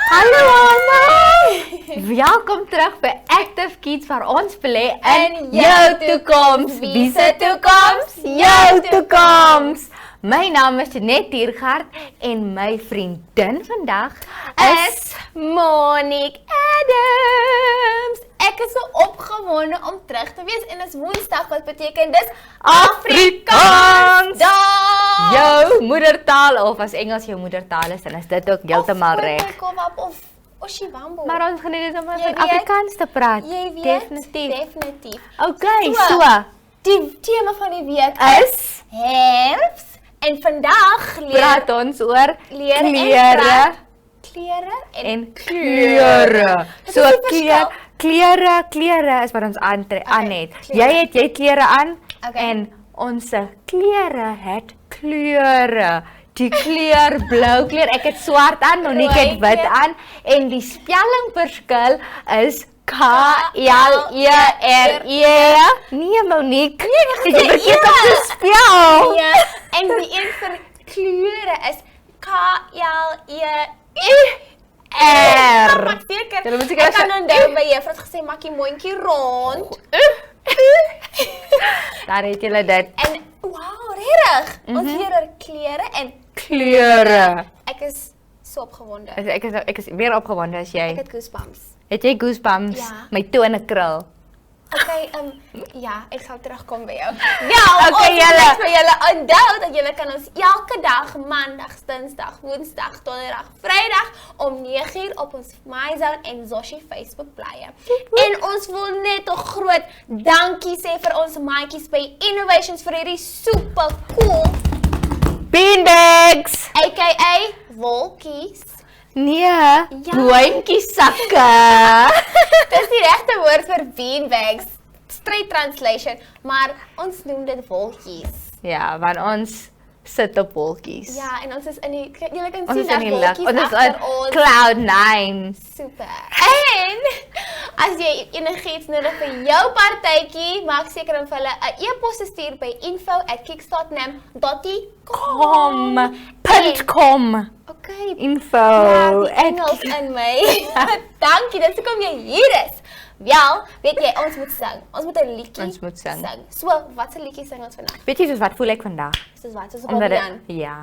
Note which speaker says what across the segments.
Speaker 1: Hallo almal! Welkom terug by Active Kids waar ons belê in jou toekoms. Wie se toekoms? Jou toekoms! My naam is Net Diergaard en my vriendin vandag is
Speaker 2: Monique Adams. Ek is so opgewonde om terug te wees en dis Woensdag wat beteken dis
Speaker 1: Afrikaans!
Speaker 2: Dag!
Speaker 1: Jou moedertaal of as Engels jou moedertaal is, dan is dit ook heeltemal reg.
Speaker 2: Of Oshibambo.
Speaker 1: Maar ons geniet dit om
Speaker 2: Jy
Speaker 1: in
Speaker 2: weet-
Speaker 1: Afrikaans te praat.
Speaker 2: Jy weet, definitief.
Speaker 1: Okay,
Speaker 2: So,
Speaker 1: so
Speaker 2: Die tema van die week
Speaker 1: is
Speaker 2: herfs en vandag
Speaker 1: praat ons oor
Speaker 2: leer en
Speaker 1: klere
Speaker 2: praat klere
Speaker 1: en kleure.
Speaker 2: Wat
Speaker 1: So
Speaker 2: is die verskil?
Speaker 1: klere is wat ons aan het.
Speaker 2: klere.
Speaker 1: Jy klere aan
Speaker 2: Okay.
Speaker 1: en ons klere het kleure. Die kleur blou kleur, ek het swart aan, Monique het
Speaker 2: Rooi
Speaker 1: wit
Speaker 2: kleur.
Speaker 1: aan en die spellingverskil is K-L-E-R-E. Nee Monique, jy het verkeerd gespel.
Speaker 2: Ja, en die een vir kleure is K-L-E-R.
Speaker 1: R.
Speaker 2: Seker.
Speaker 1: Julle moet seker
Speaker 2: Ek kan onthou by juffrou het gesê maak die mondjie rond.
Speaker 1: Daar het julle dit.
Speaker 2: En wow, regtig. Ons leer oor klere en
Speaker 1: Kleure.
Speaker 2: ek is so opgewonde.
Speaker 1: Ek is meer opgewonde as
Speaker 2: Ek
Speaker 1: jy.
Speaker 2: het goosebumps.
Speaker 1: Het jy goosebumps?
Speaker 2: Ja.
Speaker 1: My tone krul.
Speaker 2: Okay, ja, ek sal terugkom by jou. Ja,
Speaker 1: Okay,
Speaker 2: ons
Speaker 1: julle.
Speaker 2: moet vir julle onthou dat julle kan ons elke dag, Maandag, Dinsdag, Woensdag, Donderdag, Vrydag om 9:00 op ons MyZone en Zoshi Facebook blaaie. En ons wil net 'n groot dankie sê vir ons maatjies by Innovations vir hierdie super cool,
Speaker 1: Beanbags.
Speaker 2: aka wolkies.
Speaker 1: Nee, boontjie sakke.
Speaker 2: Dis die regte woord vir beanbags. Straight translation, maar ons noem dit wolkies.
Speaker 1: Ja, want ons sit op wolkies.
Speaker 2: Ja, en ons is in die julle kan
Speaker 1: Ons
Speaker 2: sien
Speaker 1: is in die lug.
Speaker 2: wolkies
Speaker 1: Ons is
Speaker 2: agter
Speaker 1: on
Speaker 2: ons.
Speaker 1: cloud 9.
Speaker 2: Super. En as jy enigiets nodig vir jou partytjie, maak seker om vir hulle 'n e-pos te stuur by
Speaker 1: info@kickstart.com.
Speaker 2: Okay.
Speaker 1: Info.
Speaker 2: Ja, die
Speaker 1: at-
Speaker 2: Engels in my. Dankie, dis hoekom jy hier is. Wel, weet jy, ons moet sing. Ons moet 'n liedjie
Speaker 1: Ons moet sing.
Speaker 2: So, watse liedjie sing ons vandag?
Speaker 1: Weet jy soos wat voel ek vandag?
Speaker 2: Soos wat? Soos
Speaker 1: Omdat
Speaker 2: Bobbian.
Speaker 1: ja.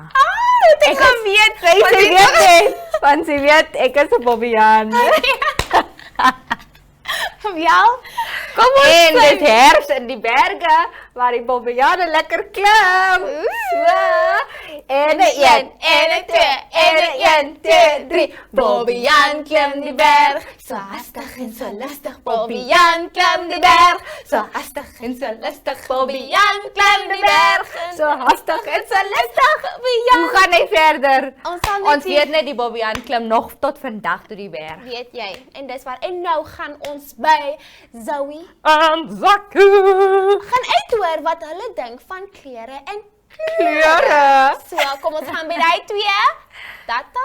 Speaker 2: Ek
Speaker 1: Ek
Speaker 2: geweet,
Speaker 1: Sy weet dit. Want sy weet ek is 'n Bobbian.
Speaker 2: Wel,
Speaker 1: Kom ons en dit herfs in die berge waar die Bobbiane lekker klim. So. En 'n 1 en 'n 2 en 'n 1 2 3. Bobbian klim die berg. So hastig en so lustig. Bobbian klim die berg. So hastig en so lustig. Bobbian klim die berg. So hastig en so lustig. Hoe gaan hy verder?
Speaker 2: Ons sal net
Speaker 1: Ons
Speaker 2: sien.
Speaker 1: weet net die Bobbian klim nog tot vandag tot die berg.
Speaker 2: weet jy, en dis waar. En nou gaan ons by Zoey
Speaker 1: En Zacky.
Speaker 2: gaan uithoor wat hulle dink van klere en
Speaker 1: Kleure.
Speaker 2: so, kom ons gaan by daai twee. Tata.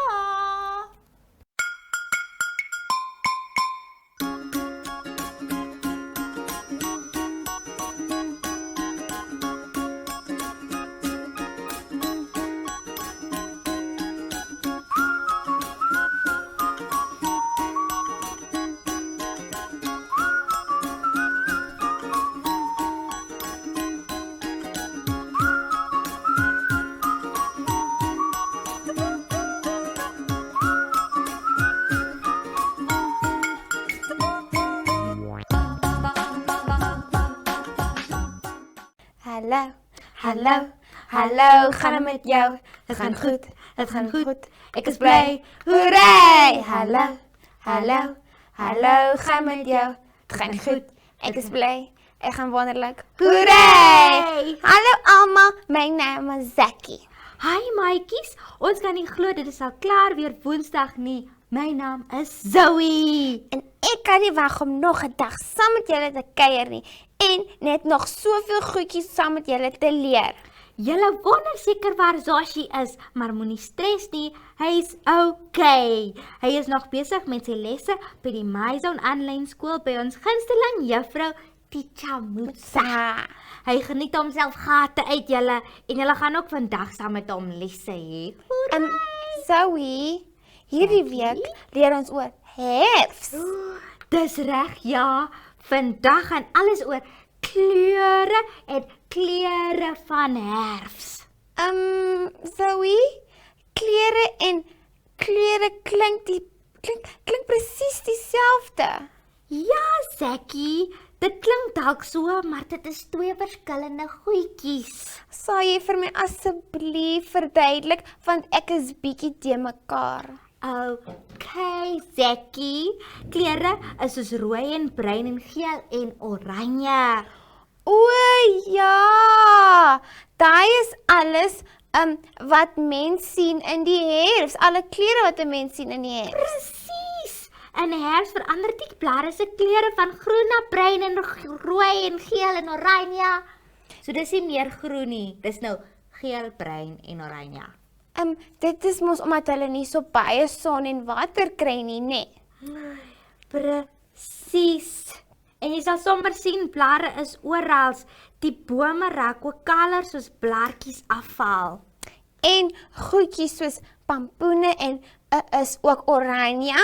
Speaker 2: Hallo, gaan het met jou? Het gaan goed, ek is bly. Hoerai! Hallo, gaan met jou? Het gaan goed, ek is bly. Ek gaan wonderlik. Hoerai! Hallo almal, my naam is Zacky.
Speaker 3: Hi maatjies, ons kan nie glo dit is al klaar weer Woensdag nie. My naam is Zoey.
Speaker 2: En ek kan nie wag om nog 'n dag saam met julle te kuier nie en net nog soveel goedjies saam met julle te leer.
Speaker 3: Julle wonder seker waar Zoshi is, maar moenie stres nie, hy's okay. Hy is nog besig met sy lesse by die MyZone aanlyn skool by ons gunsteling juffrou Ticha Mutsa. Hy geniet homself gate uit julle en julle gaan ook vandag saam met hom lesse hê.
Speaker 2: Zoey, Hierdie week leer ons oor herfs.
Speaker 3: Dis reg, ja. Vandag gaan alles oor kleure en kleure van herfs.
Speaker 2: Zoe, klere en kleure klink presies dieselfde.
Speaker 3: Ja, Zacky, dit klink dalk so, maar dit is twee verskillende goedjies.
Speaker 2: Sal jy vir my asseblief verduidelik, want ek is bietjie te mekaar.
Speaker 3: Okay, Zacky. Kleure is soos rooi en bruin en geel en oranje.
Speaker 2: O ja, daai is alles wat mens sien in die herfs. Alle kleure wat 'n mens sien in die herfs.
Speaker 3: Presies. In herfs verander die blare se kleure van groen na bruin en rooi en geel en oranje. So dis nie meer groen nie. Dis nou geel, bruin en oranje.
Speaker 2: Dit is mos omdat hulle nie so baie son en water kry nie, né?
Speaker 3: Presies. En jy sal sommer sien blare is oral. Die bome raak ook kaler soos blaartjies afval.
Speaker 2: En goedjies soos pampoene en is ook oranje.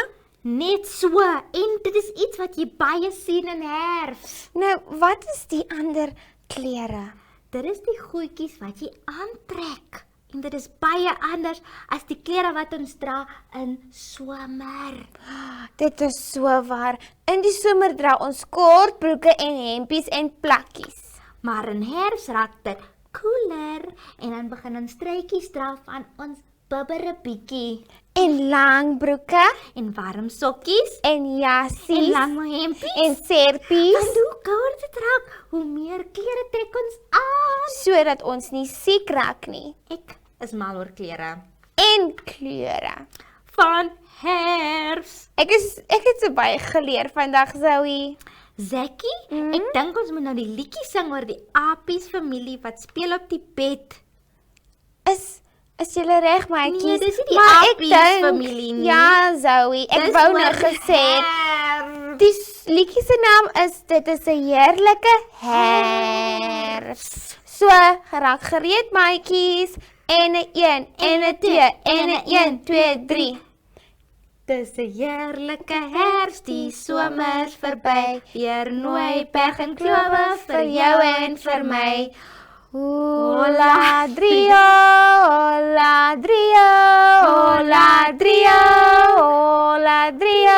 Speaker 3: Net so. En dit is iets wat jy baie sien in herfs.
Speaker 2: Nou, wat is die ander kleure?
Speaker 3: Dit is die goedjies wat jy aantrek. En dit is baie anders as die klere wat ons dra in somer.
Speaker 2: Dit is so waar. In die somer dra ons kortbroeke en hempies en plakkies.
Speaker 3: Maar in herfs raak dit koeler en dan begin ons truitjies dra van ons bibbere bietjie.
Speaker 2: En lang broeke
Speaker 3: En warm sokkies
Speaker 2: en
Speaker 3: en
Speaker 2: jassies
Speaker 3: lang hempies.
Speaker 2: en serpies,
Speaker 3: Want hoe kouder dit raak, hoe meer klere trek ons aan.
Speaker 2: sodat ons nie siek raak nie.
Speaker 3: Ek is mal oor klere.
Speaker 2: En kleure.
Speaker 3: Van herfs.
Speaker 2: Ek het so baie geleer vandag, Zoe.
Speaker 3: Zacky, ek dink ons moet nou die liedjie sing oor die apies familie wat speel op die bed.
Speaker 2: Is julle reg, maatjies?
Speaker 3: Nee, dis nie die
Speaker 2: Maar ek
Speaker 3: apies
Speaker 2: dink-
Speaker 3: familie nie.
Speaker 2: Ja, Zoe, ek wou nou gesê die liedjie se naam is Dit is 'n heerlike herfs. So, geraak gereed, maatjies. En 'n 1 en 'n 2 en 'n 1 2 3.
Speaker 3: Dis 'n heerlike herfs, die somer is verby. Weer nooi berg en klowe vir jou en vir my.
Speaker 2: Hola drio, hola drio, hola drio, hola drio.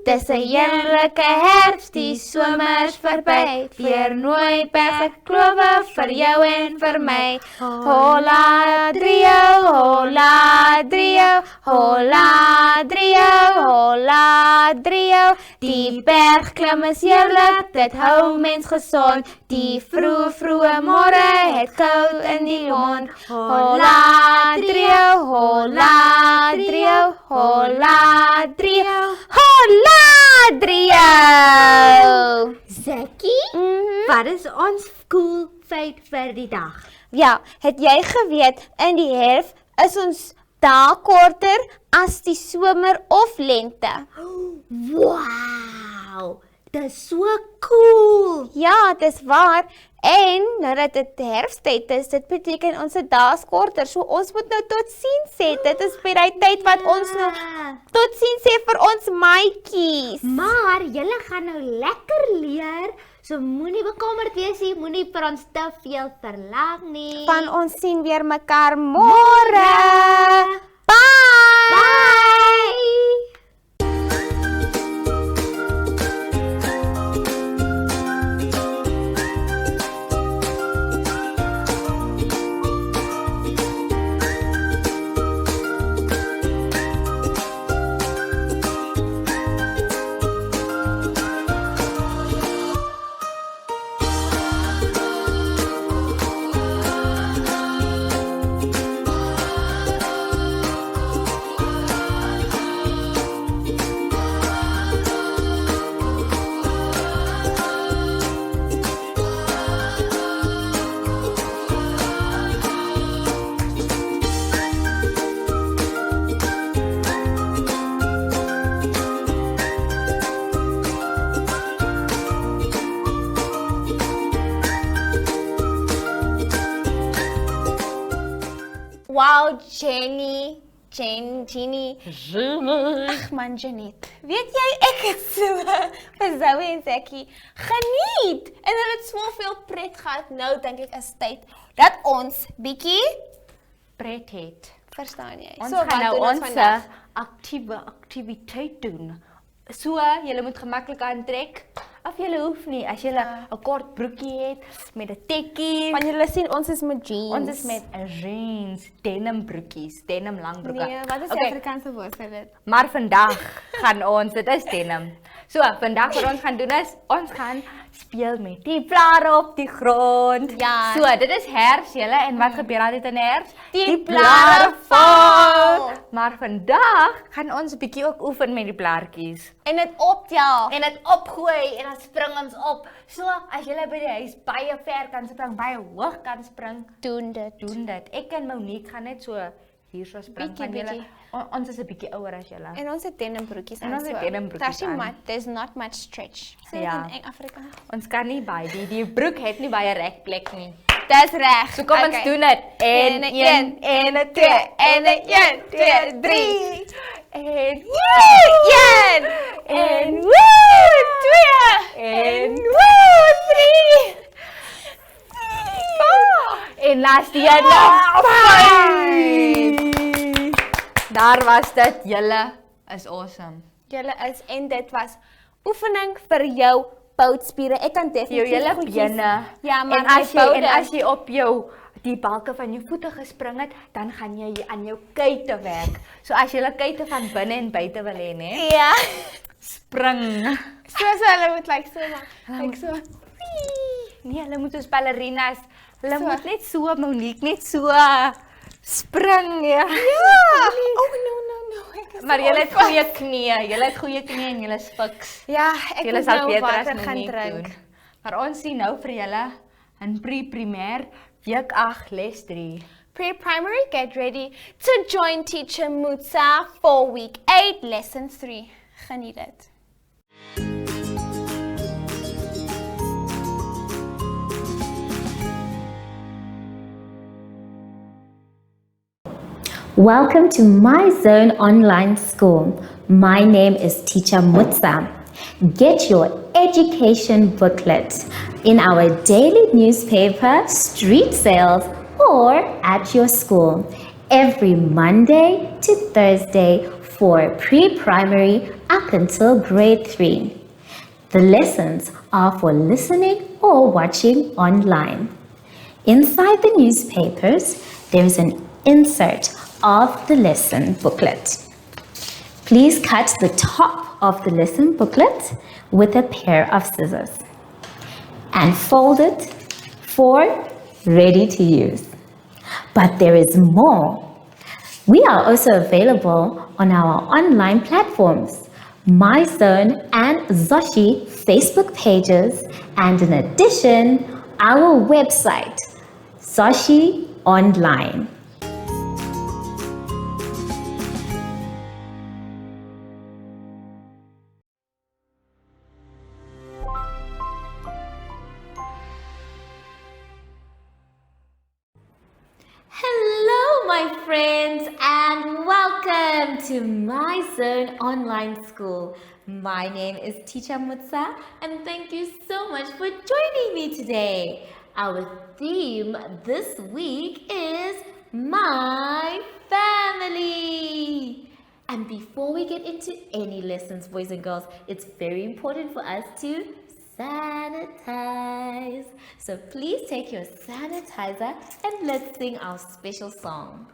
Speaker 2: Dis 'n heerlike herfs, die somer is verby. Weer nooi berge klowe vir jou en vir my. Hola drio, hola drio, hola drio, hola drio. Die bergklim is heerlik, dit hou mens gesond. Die vroeë môre het koud in die mond. Hola trio, hola trio, hola trio, hola trio.
Speaker 3: Zacky, wat is ons cool feit vir die dag?
Speaker 2: Ja, het jy geweet in die herfs is ons dae korter as die somer of lente?
Speaker 3: Wow, dis so cool.
Speaker 2: Ja, dis waar. En nou dat dit herfsttyd is, dit beteken ons se dae is korter. So ons moet nou totsiens sê. Dit is by die tyd wat ons nou totsiens sê vir ons maatjies.
Speaker 3: Maar julle gaan nou lekker leer, so moenie bekommerd wees nie, moenie vir ons te veel verlang nie.
Speaker 2: Van ons sien weer mekaar môre. Bye.
Speaker 3: Bye!
Speaker 2: Wow, Jenny, Jeannie. Ag man, Janet. Weet jy, ek het so vir Zoey en Zacky geniet. En hulle het soveel pret gehad. Nou dink ek is tyd dat ons bietjie
Speaker 1: Pret het.
Speaker 2: verstaan jy.
Speaker 1: Ons
Speaker 2: So,
Speaker 1: gaan
Speaker 2: wat
Speaker 1: nou
Speaker 2: doen ons
Speaker 1: ons
Speaker 2: vandag?
Speaker 1: aktiwiteit doen. So, julle moet gemaklik aantrek. Of julle hoef nie, as julle 'n kort broekie het met 'n tekkie.
Speaker 2: Van julle sien, ons is met jeans.
Speaker 1: Ons is met jeans, denim broekies, denim langbroeke.
Speaker 2: Nee, wat is die Afrikaanse woord vir dit?
Speaker 1: Maar vandag gaan ons, dit is denim. So, vandag wat ons gaan doen is, ons gaan speel met die blare op die grond.
Speaker 2: Ja.
Speaker 1: So, dit is herfs julle en wat gebeur altyd in herfs?
Speaker 2: Die blare val.
Speaker 1: Maar vandag gaan ons 'n bietjie ook oefen met die blaartjies.
Speaker 2: En dit optel.
Speaker 1: En dit opgooi en dan spring ons op. So, as julle by die huis baie ver kan spring, baie hoog kan spring,
Speaker 2: Doen dit.
Speaker 1: doen dit. Ek en Monique gaan net so hier so spring
Speaker 2: Bietjie,
Speaker 1: van julle.
Speaker 2: bietjie.
Speaker 1: Ons is 'n bietjie ouer as julle.
Speaker 2: En ons het denim broekies aan.
Speaker 1: En ons het denim broekies aan.
Speaker 2: There's not much stretch. Sê
Speaker 1: Ja.
Speaker 2: dit in Afrikaans.
Speaker 1: Ons kan nie baie die broek het nie baie rekplek nie.
Speaker 2: Dis reg.
Speaker 1: So kom ons doen dit. En 1 en 'n 2 en 'n 1 2 3 en
Speaker 2: Woe! 1
Speaker 1: en
Speaker 2: woe! 2
Speaker 1: en
Speaker 2: woe! 3
Speaker 1: en laaste een. Daar was dit. Julle is awesome.
Speaker 2: Julle is en dit was oefening vir jou boutspiere. Ek kan
Speaker 1: Jou
Speaker 2: definitief
Speaker 1: hele
Speaker 2: goedjies-
Speaker 1: bene.
Speaker 2: Ja, maar
Speaker 1: en as jy op jou die balke van jou voete gespring het, dan gaan jy aan jou kuite werk. So as jy hulle kuite van binne en buite wil hê, né?
Speaker 2: Ja.
Speaker 1: Spring.
Speaker 2: So hulle moet like so maar. Like so.
Speaker 1: Nee, hulle moet soos ballerinas. Hulle
Speaker 2: So.
Speaker 1: moet net so, Monique, net so spring, ja.
Speaker 2: Ja. Oh no. Ek is
Speaker 1: Maar
Speaker 2: so
Speaker 1: julle het
Speaker 2: onvas.
Speaker 1: goeie knieë. Julle het goeie knieë en julle is fiks.
Speaker 2: Ja, ek
Speaker 1: Julle
Speaker 2: moet
Speaker 1: sal
Speaker 2: nou
Speaker 1: beter as
Speaker 2: water gaan
Speaker 1: Monique
Speaker 2: drink.
Speaker 1: doen. Maar ons sien nou vir julle in pre-primêr week 8 les 3.
Speaker 2: Pre-primary, get ready to join teacher Mutsa for week 8, lesson 3. Geniet dit.
Speaker 4: Welcome to My Zone Online School. My name is Teacher Mutsa. Get your education booklet in our daily newspaper, street sales, or at your school every Monday to Thursday for pre-primary up until grade 3. The lessons are for listening or watching online. Inside the newspapers, there is an insert of the lesson booklet. Please cut the top of the lesson booklet with a pair of scissors and fold it for ready to use. But there is more. We are also available on our online platforms, MyZone and Zoshi Facebook pages, and in addition, our website, Zoshi Online. Hello, my friends, and welcome to My Zone Online School. My name is Teacher Mutsa, and thank you so much for joining me today. Our theme this week is My Family. And before we get into any lessons, boys and girls, it's very important for us to sanitize. So please take your sanitizer and let's sing our special song.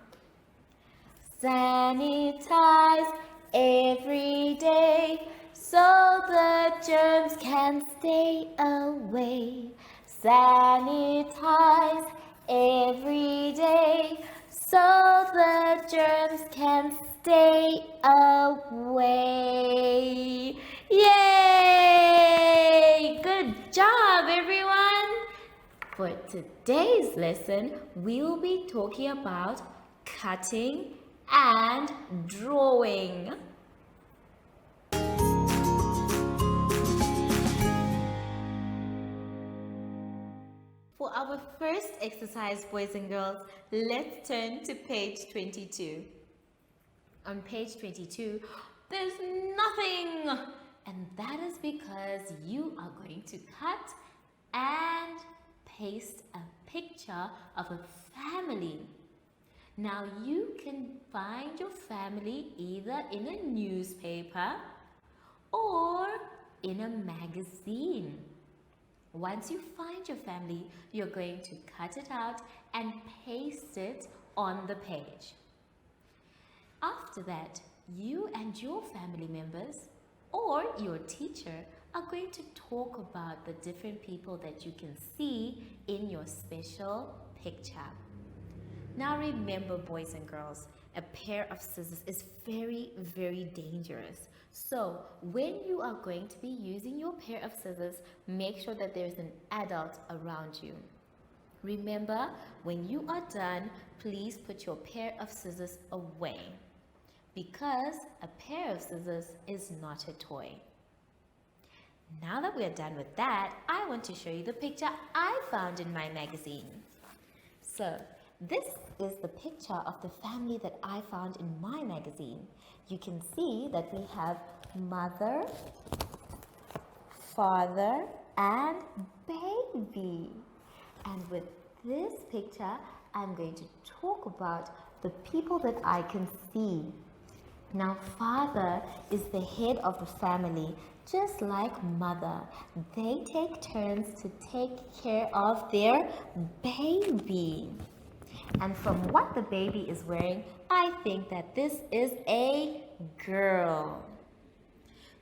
Speaker 4: Sanitize every day so the germs can stay away. Sanitize every day so the germs can stay away. Yay! Good job, everyone! For today's lesson, we will be talking about cutting and drawing. For our first exercise, boys and girls, let's turn to page 22. On page 22, there's nothing. And that is because you are going to cut and paste a picture of a family. Now you can find your family either in a newspaper or in a magazine. Once you find your family, you're going to cut it out and paste it on the page. After that, you and your family members or your teacher are going to talk about the different people that you can see in your special picture. Now remember, boys and girls, a pair of scissors is very, very dangerous. So when you are going to be using your pair of scissors, make sure that there's an adult around you. Remember, when you are done, please put your pair of scissors away, because a pair of scissors is not a toy. Now that we are done with that, I want to show you the picture I found in my magazine. So, this is the picture of the family that I found in my magazine. You can see that we have mother, father, and baby. And with this picture, I'm going to talk about the people that I can see. Now, father is the head of the family, just like mother. They take turns to take care of their baby. And from what the baby is wearing, I think that this is a girl.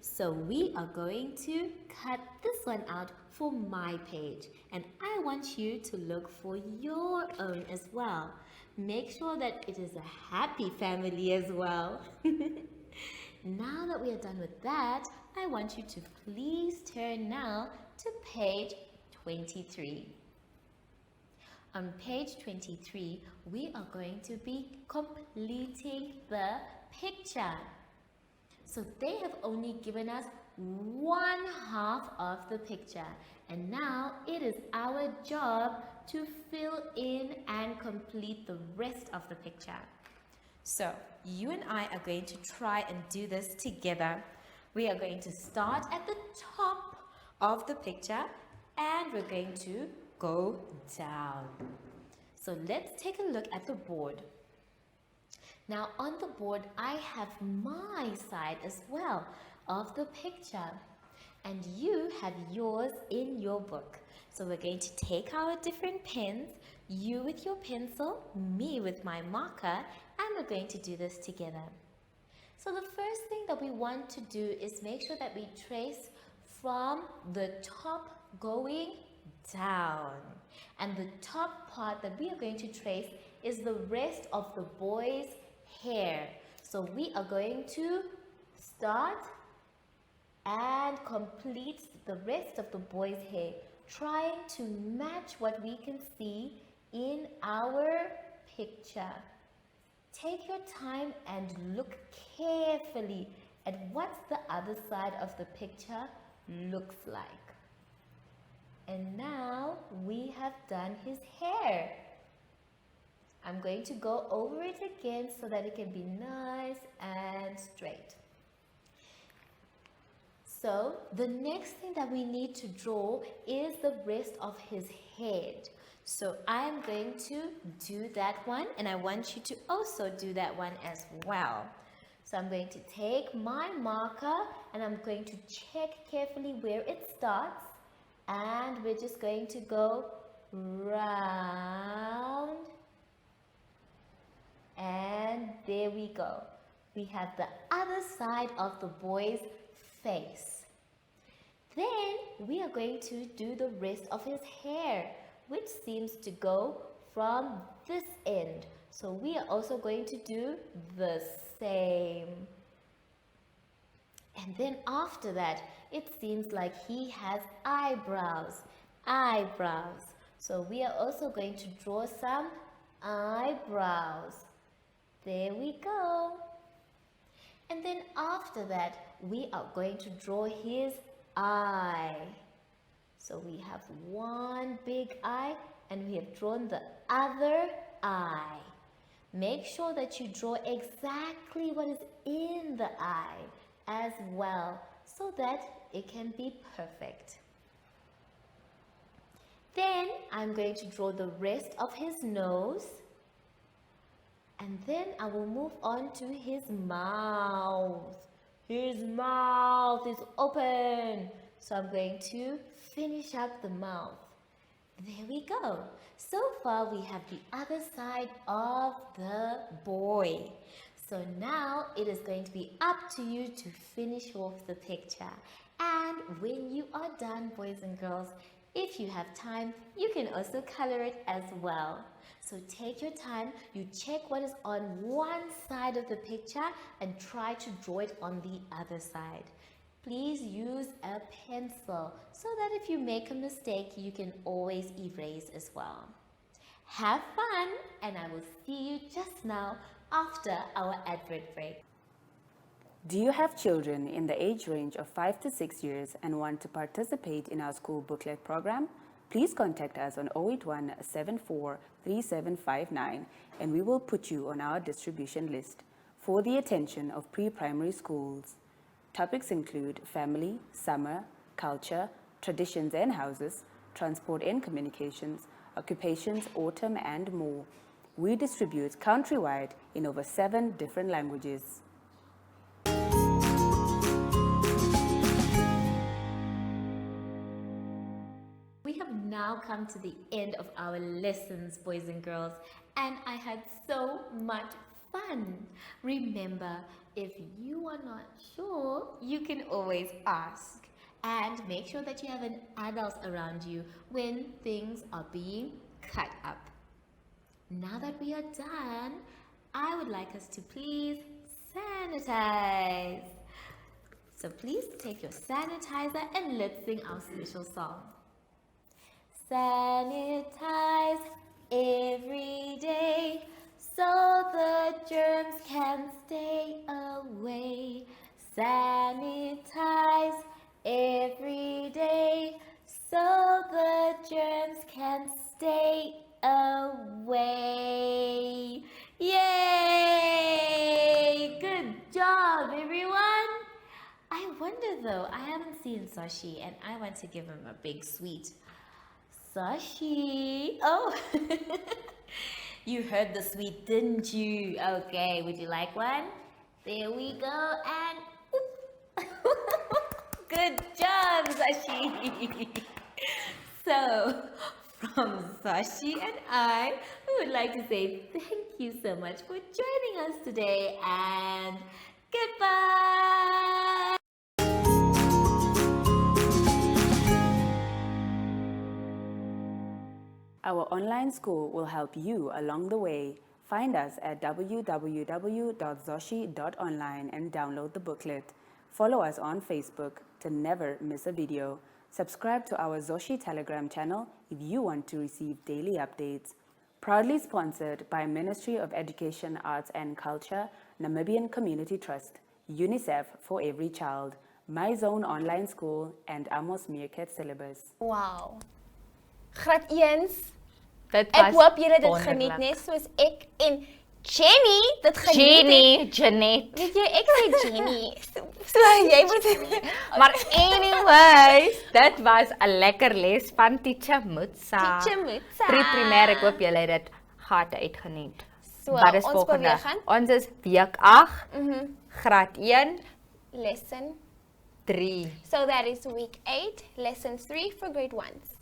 Speaker 4: So we are going to cut this one out for my page. And I want you to look for your own as well. Make sure that it is a happy family as well. Now that we are done with that, I want you to please turn now to page 23. On page 23, we are going to be completing the picture. So they have only given us one half of the picture, and now it is our job to fill in and complete the rest of the picture. So you and I are going to try and do this together. We are going to start at the top of the picture and we're going to go down. So let's take a look at the board. Now on the board, I have my side as well of the picture, and you have yours in your book. So we're going to take our different pens, you with your pencil, me with my marker, and we're going to do this together. So the first thing that we want to do is make sure that we trace from the top going down. And the top part that we are going to trace is the rest of the boy's hair. So we are going to start and complete the rest of the boy's hair, trying to match what we can see in our picture. Take your time and look carefully at what the other side of the picture looks like. And now we have done his hair. I'm going to go over it again so that it can be nice and straight. So the next thing that we need to draw is the rest of his head. So I'm going to do that one, and I want you to also do that one as well. So I'm going to take my marker and I'm going to check carefully where it starts, and we're just going to go round, and there we go. We have the other side of the boy's face. Then we are going to do the rest of his hair, which seems to go from this end. So we are also going to do the same. And then after that, it seems like he has eyebrows. So we are also going to draw some eyebrows. There we go. And then after that, we are going to draw his eye. So we have one big eye and we have drawn the other eye. Make sure that you draw exactly what is in the eye as well, so that it can be perfect. Then I'm going to draw the rest of his nose, and then I will move on to his mouth. His mouth is open, so I'm going to finish up the mouth. There we go. So far we have the other side of the boy. So now it is going to be up to you to finish off the picture. And when you are done, boys and girls, if you have time, you can also color it as well. So take your time, you check what is on one side of the picture and try to draw it on the other side. Please use a pencil so that if you make a mistake, you can always erase as well. Have fun, and I will see you just now after our advert break.
Speaker 5: Do you have children in the age range of 5 to 6 years and want to participate in our school booklet program? Please contact us on 081 74 3759 and we will put you on our distribution list for the attention of pre-primary schools. Topics include family, summer, culture, traditions and houses, transport and communications, occupations, autumn and more. We distribute countrywide in over 7 different languages.
Speaker 4: We have now come to the end of our lessons, boys and girls, and I had so much fun. Remember, if you are not sure, you can always ask. And make sure that you have an adult around you when things are being cut up. Now that we are done, I would like us to please sanitize. So please take your sanitizer and let's sing our special song. Sanitize every day so the germs can stay away. Sanitize every day so the germs can stay away. Yay! Good job, everyone! I wonder though, I haven't seen Sashi and I want to give him a big sweet. Sashi! Oh! You heard the sweet, didn't you? Okay, would you like one? There we go, and good job, Sashi! So, from Sashi and I, we would like to say thank you so much for joining us today, and goodbye!
Speaker 5: Our online school will help you along the way. Find us at www.zoshi.online and download the booklet. Follow us on Facebook to never miss a video. Subscribe to our Zoshi Telegram channel if you want to receive daily updates. Proudly sponsored by Ministry of Education, Arts and Culture, Namibian Community Trust, UNICEF for Every Child, My Zone Online School, and Amos Meerkat Syllabus.
Speaker 2: Wow. Graad 1.
Speaker 1: Dit
Speaker 2: Ek
Speaker 1: was
Speaker 2: hoop julle dit
Speaker 1: wonderlik.
Speaker 2: geniet net soos ek en Jenny dit geniet het.
Speaker 1: Jeanette.
Speaker 2: Weet jy, ek sê Jenny. So jy moet
Speaker 1: Maar anyways, dit was 'n lekker les van Teacher Mutsa.
Speaker 2: Teacher Mutsa.
Speaker 1: Pre-primêr, ek hoop julle het dit harte uitgeniet.
Speaker 2: So,
Speaker 1: Wat is
Speaker 2: ons
Speaker 1: volgende?
Speaker 2: beweeg aan.
Speaker 1: Ons is week 8, graad 1,
Speaker 2: lesson.
Speaker 1: 3.
Speaker 2: So that is week 8, lesson 3 for grade 1s.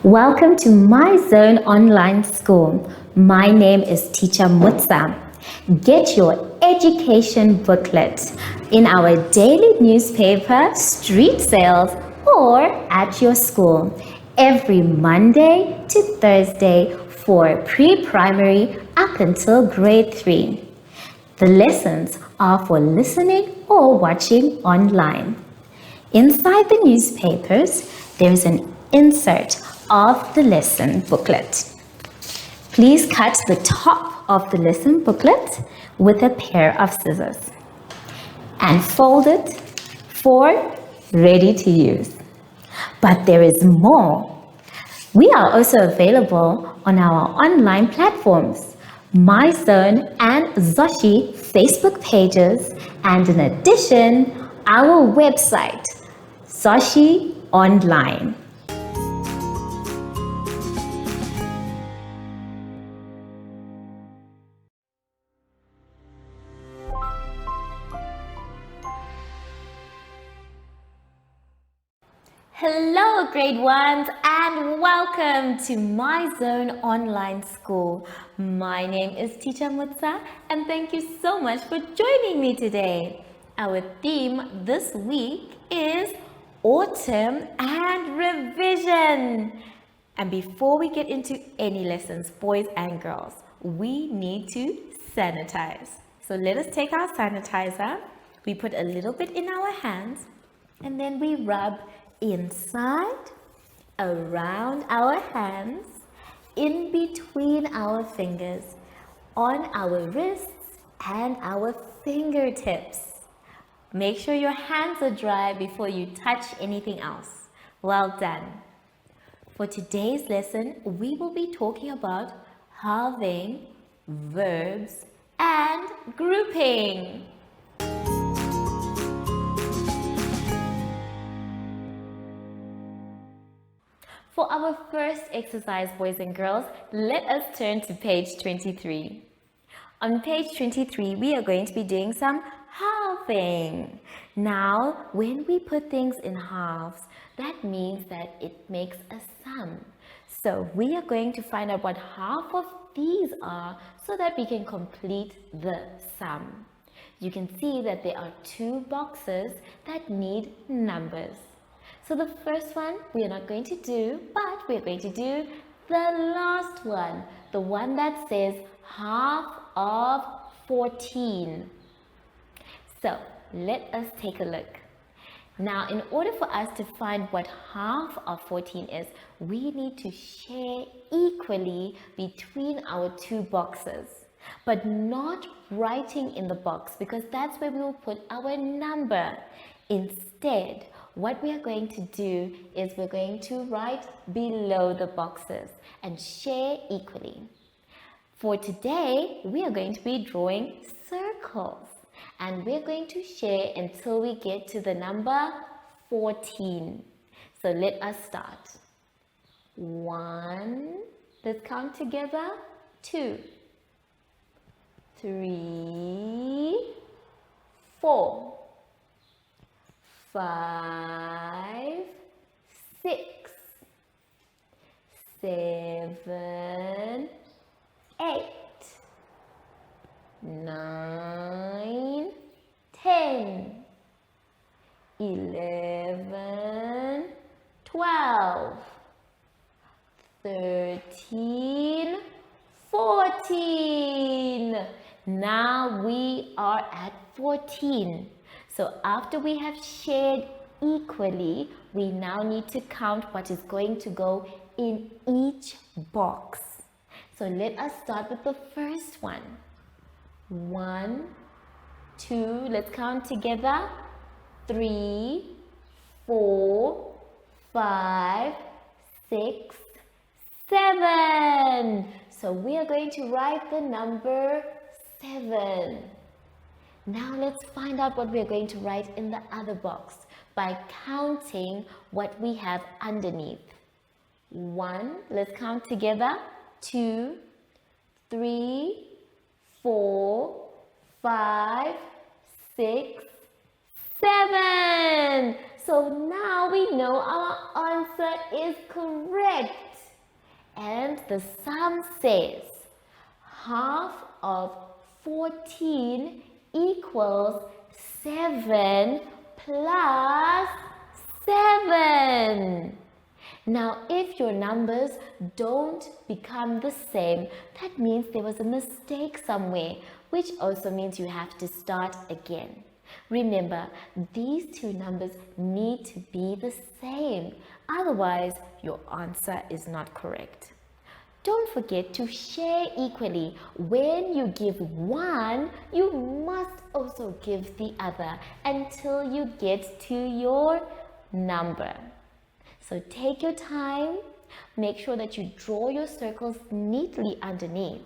Speaker 4: Welcome to My Zone Online School. My name is Teacher Mutsa. Get your education booklet in our daily newspaper, street sales, or at your school every Monday to Thursday for pre-primary up until grade 3. The lessons are for listening or watching online. Inside the newspapers, there is an insert of the lesson booklet. Please cut the top of the lesson booklet with a pair of scissors and fold it 4 ready to use. But there is more. We are also available on our online platforms, MyZone and Zoshi Facebook pages, and in addition, our website, Zoshi Online. Hello grade 1s and welcome to My Zone Online School. My name is Teacher Mutsa and thank you so much for joining me today. Our theme this week is Autumn and Revision. And before we get into any lessons, boys and girls, we need to sanitize. So let us take our sanitizer, we put a little bit in our hands and then we rub inside, around our hands, in between our fingers, on our wrists and our fingertips. Make sure your hands are dry before you touch anything else. Well done. For today's lesson, we will be talking about halving, verbs, and grouping. For our first exercise, boys and girls, let us turn to page 23. On page 23, we are going to be doing some halving. Now, when we put things in halves, that means that it makes a sum. So we are going to find out what half of these are so that we can complete the sum. You can see that there are 2 boxes that need numbers. So the first one we are not going to do, but we are going to do the last one, the one that says half of 14. So let us take a look. Now, in order for us to find what half of 14 is, we need to share equally between our 2 boxes, but not writing in the box because that's where we will put our number. Instead, what we are going to do is we're going to write below the boxes and share equally. For today, we are going to be drawing circles and we're going to share until we get to the number 14. So let us start. 1, let's count together. 2, 3, 4. 5, 6, 7, 8, 9, 10, 11, 12, 13, 14. Now we are at 14. So after we have shared equally, we now need to count what is going to go in each box. So let us start with the first one. 1, 2, let's count together. 3, 4, 5, 6, 7. So we are going to write the number 7. Now let's find out what we are going to write in the other box by counting what we have underneath. 1, let's count together. 2, 3, 4, 5, 6, 7. So now we know our answer is correct. And the sum says half of 14 equals 7 plus 7. Now, if your numbers don't become the same, that means there was a mistake somewhere, which also means you have to start again. Remember, these 2 numbers need to be the same. Otherwise, your answer is not correct. Don't forget to share equally. When you give one, you must also give the other until you get to your number. So take your time, make sure that you draw your circles neatly underneath,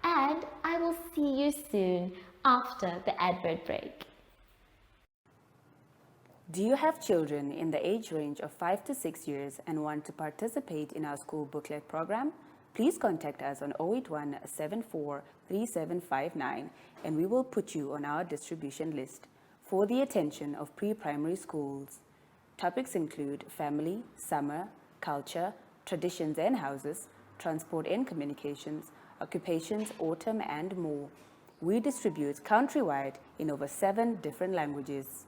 Speaker 4: and I will see you soon after the advert break.
Speaker 5: Do you have children in the age range of 5 to 6 years and want to participate in our school booklet program? Please contact us on 081 74 3759 and we will put you on our distribution list for the attention of pre-primary schools. Topics include family, summer, culture, traditions and houses, transport and communications, occupations, autumn and more. We distribute countrywide in over 7 different languages.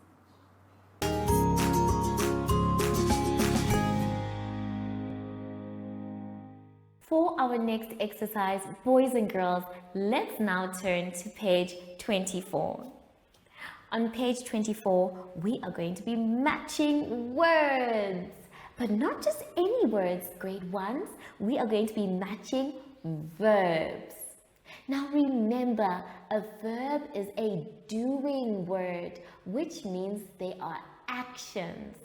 Speaker 4: For our next exercise, boys and girls, let's now turn to page 24. On page 24, we are going to be matching words. But not just any words, grade ones. We are going to be matching verbs. Now remember, a verb is a doing word, which means they are actions.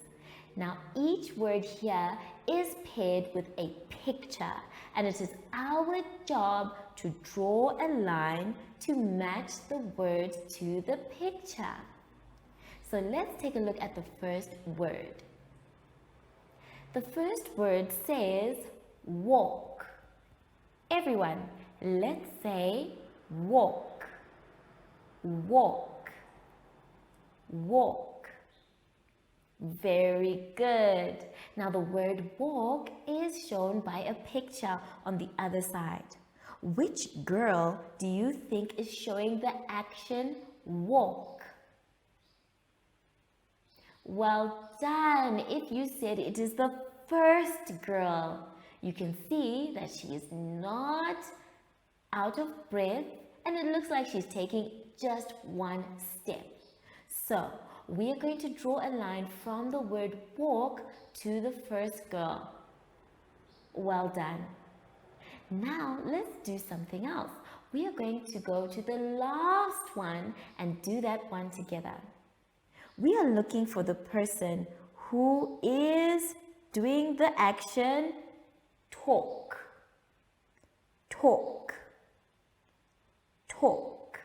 Speaker 4: Now each word here is paired with a picture, and it is our job to draw a line to match the word to the picture. So let's take a look at the first word. The first word says walk. Everyone, let's say walk, walk, walk. Very good. Now the word walk is shown by a picture on the other side. Which girl do you think is showing the action walk? Well done. If you said it is the first girl, you can see that she is not out of breath and it looks like she's taking just one step. So we are going to draw a line from the word walk to the first girl. Well done. Now let's do something else. We are going to go to the last one and do that one together. We are looking for the person who is doing the action talk, talk, talk.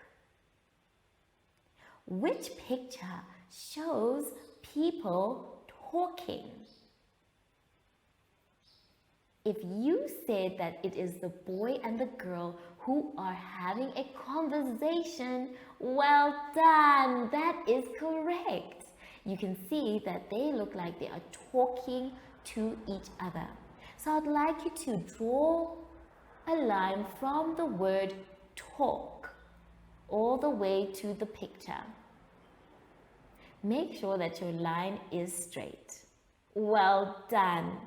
Speaker 4: Which picture shows people talking? If you said that it is the boy and the girl who are having a conversation, well done, that is correct. You can see that they look like they are talking to each other. So I'd like you to draw a line from the word talk all the way to the picture. Make sure that your line is straight. Well done.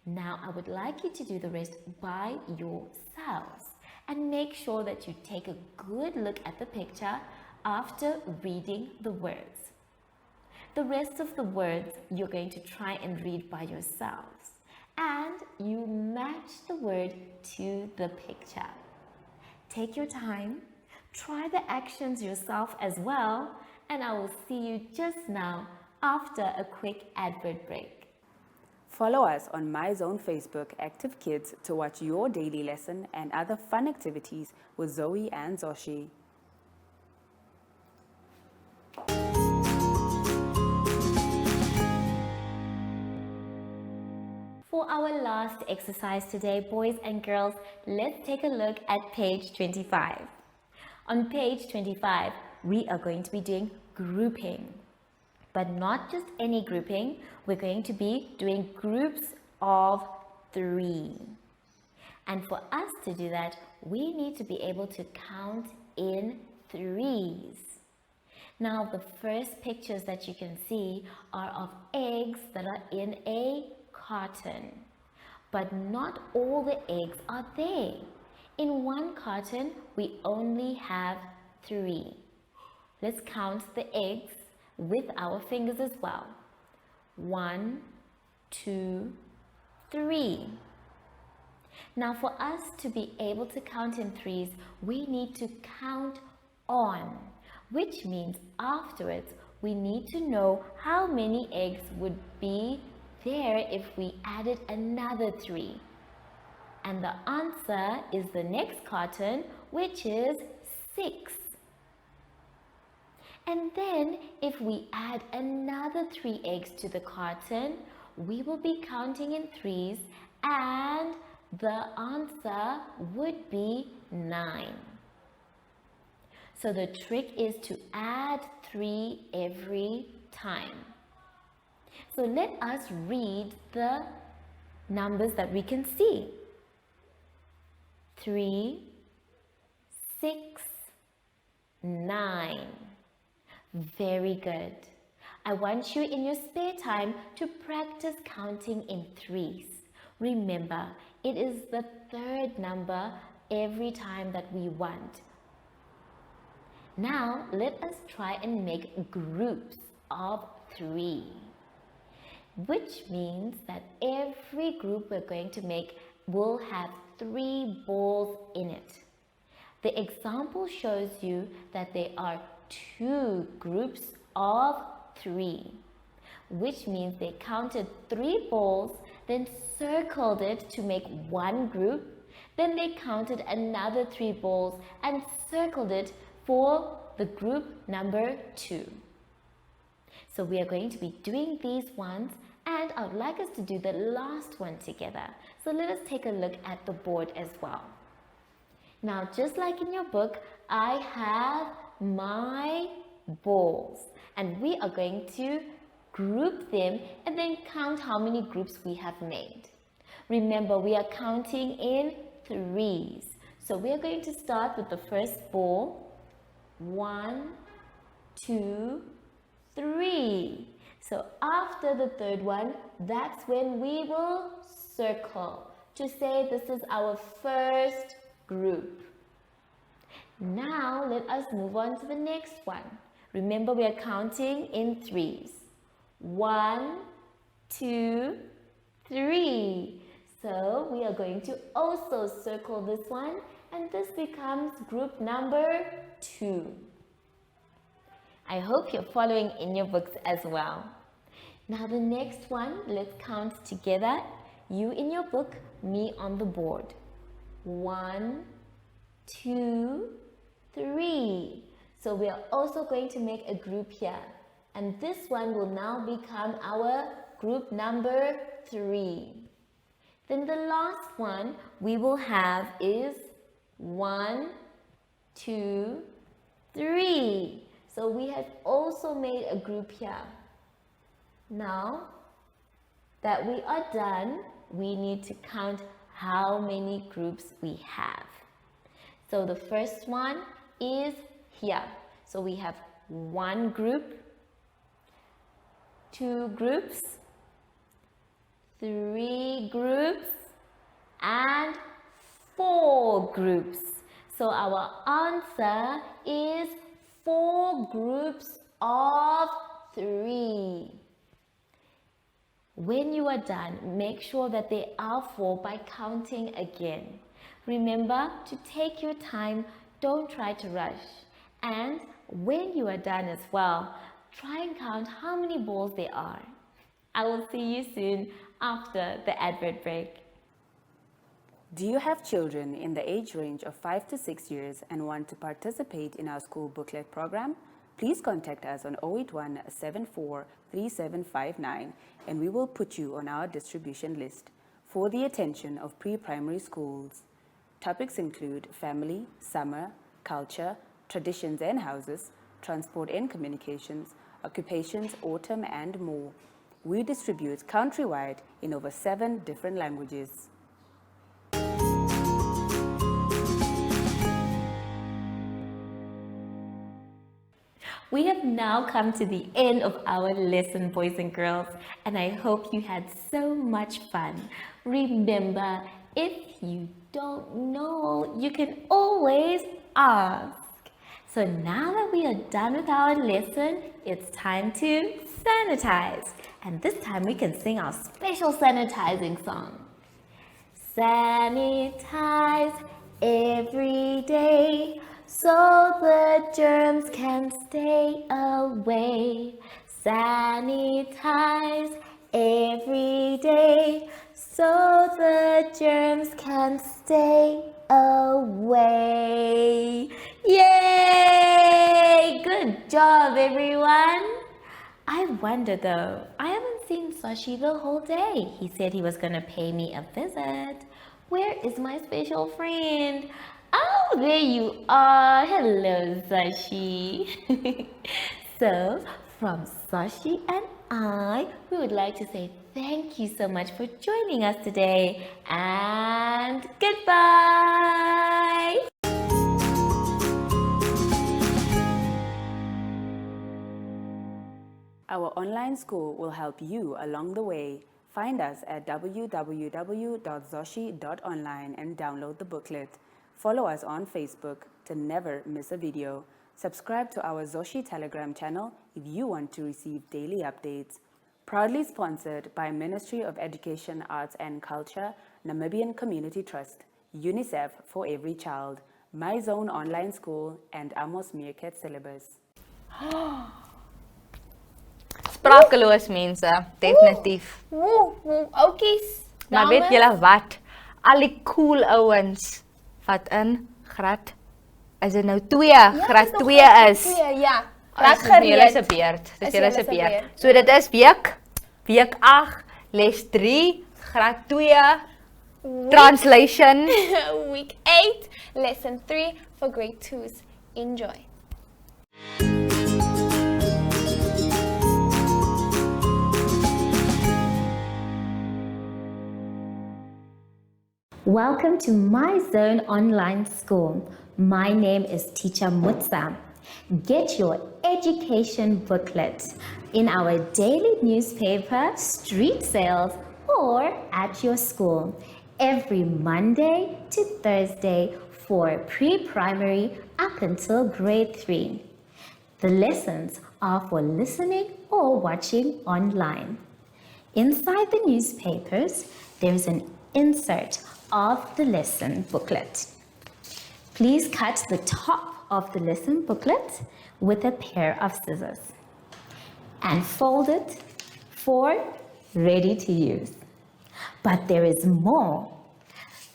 Speaker 4: Now I would like you to do the rest by yourselves and make sure that you take a good look at the picture after reading the words. The rest of the words you're going to try and read by yourselves and you match the word to the picture. Take your time, try the actions yourself as well, and I will see you just now after a quick advert break.
Speaker 5: Follow us on MyZone Facebook Active Kids to watch your daily lesson and other fun activities with Zoe and Zacky.
Speaker 4: For our last exercise today, boys and girls, let's take a look at page 25. On page 25, we are going to be doing grouping. But not just any grouping, we're going to be doing groups of 3. And for us to do that, we need to be able to count in 3s. Now, the first pictures that you can see are of eggs that are in a carton. But not all the eggs are there. In one carton, we only have 3. Let's count the eggs with our fingers as well. 1, 2, 3. Now, for us to be able to count in threes, we need to count on, which means afterwards we need to know how many eggs would be there if we added another 3. And the answer is the next carton, which is 6. And then if we add another 3 eggs to the carton, we will be counting in threes and the answer would be 9. So the trick is to add 3 every time. So let us read the numbers that we can see. 3, 6, 9. Very good. I want you in your spare time to practice counting in threes. Remember, it is the third number every time that we want. Now, let us try and make groups of 3, which means that every group we're going to make will have 3 balls in it. The example shows you that there are 2 groups of 3, which means they counted 3 balls, then circled it to make 1 group, then they counted another 3 balls and circled it for the group number 2. So we are going to be doing these ones, and I would like us to do the last one together. So let us take a look at the board as well. Now, just like in your book, I have my balls, and we are going to group them and then count how many groups we have made. Remember, we are counting in threes. So we are going to start with the first ball. 1, 2, 3. So after the third one, that's when we will circle to say this is our first group. Now let us move on to the next one. Remember, we are counting in threes. 1, 2, 3. So we are going to also circle this one, and this becomes group number 2. I hope you're following in your books as well. Now the next one, let's count together. You in your book, me on the board. 1, 2, 3. So we are also going to make a group here. And this one will now become our group number 3. Then the last one we will have is 1, 2, 3. So we have also made a group here. Now that we are done, we need to count how many groups we have. So the first one is here. So we have 1 group, 2 groups, 3 groups, and 4 groups. So our answer is 4 groups of 3. When you are done, make sure that there are 4 by counting again. Remember to take your time, don't try to rush. And when you are done as well, try and count how many balls there are. I will see you soon after the advert break.
Speaker 5: Do you have children in the age range of 5 to 6 years and want to participate in our school booklet program? Please contact us on 081 74 3759 and we will put you on our distribution list for the attention of pre-primary schools. Topics include family, summer, culture, traditions and houses, transport and communications, occupations, autumn and more. We distribute countrywide in over 7 different languages.
Speaker 4: We have now come to the end of our lesson, boys and girls, and I hope you had so much fun. Remember, if you don't know, you can always ask. So now that we are done with our lesson, it's time to sanitize. And this time we can sing our special sanitizing song. Sanitize every day so the germs can stay away. Sanitize every day so the germs can stay away. Yay! Good job, everyone. I wonder though, I haven't seen Sashi the whole day. He said he was going to pay me a visit. Where is my special friend? Oh, there you are. Hello, Sashi. So, from Sashi and I, we would like to say thank you so much for joining us today and goodbye.
Speaker 5: Our online school will help you along the way. Find us at www.zoshi.online and download the booklet. Follow us on Facebook to never miss a video. Subscribe to our Zoshi Telegram channel if you want to receive daily updates. Proudly sponsored by Ministry of Education, Arts and Culture, Namibian Community Trust, UNICEF for Every Child, My Zone Online School, and Amos Meerkat Syllabus.
Speaker 1: Sprakeloos mense, definitief.
Speaker 2: Oukies.
Speaker 1: Maar weet julle wat? Al die cool ouens wat in graad is dit nou 2, graad 2 is.
Speaker 2: Ja.
Speaker 1: Dis julle se beurt. Dis julle se beurt. So dit is week 8, les 3, graad 2, translation.
Speaker 2: Week 8, lesson 3 for grade 2s. Enjoy.
Speaker 4: Welcome to My Zone Online School. My name is Teacher Mutsa. Get your education booklet in our daily newspaper, street sales, or at your school every Monday to Thursday for pre-primary up until grade 3. The lessons are for listening or watching online. Inside the newspapers, there is an insert of the lesson booklet. Please cut the top of the lesson booklet with a pair of scissors and fold it for ready to use. But there is more.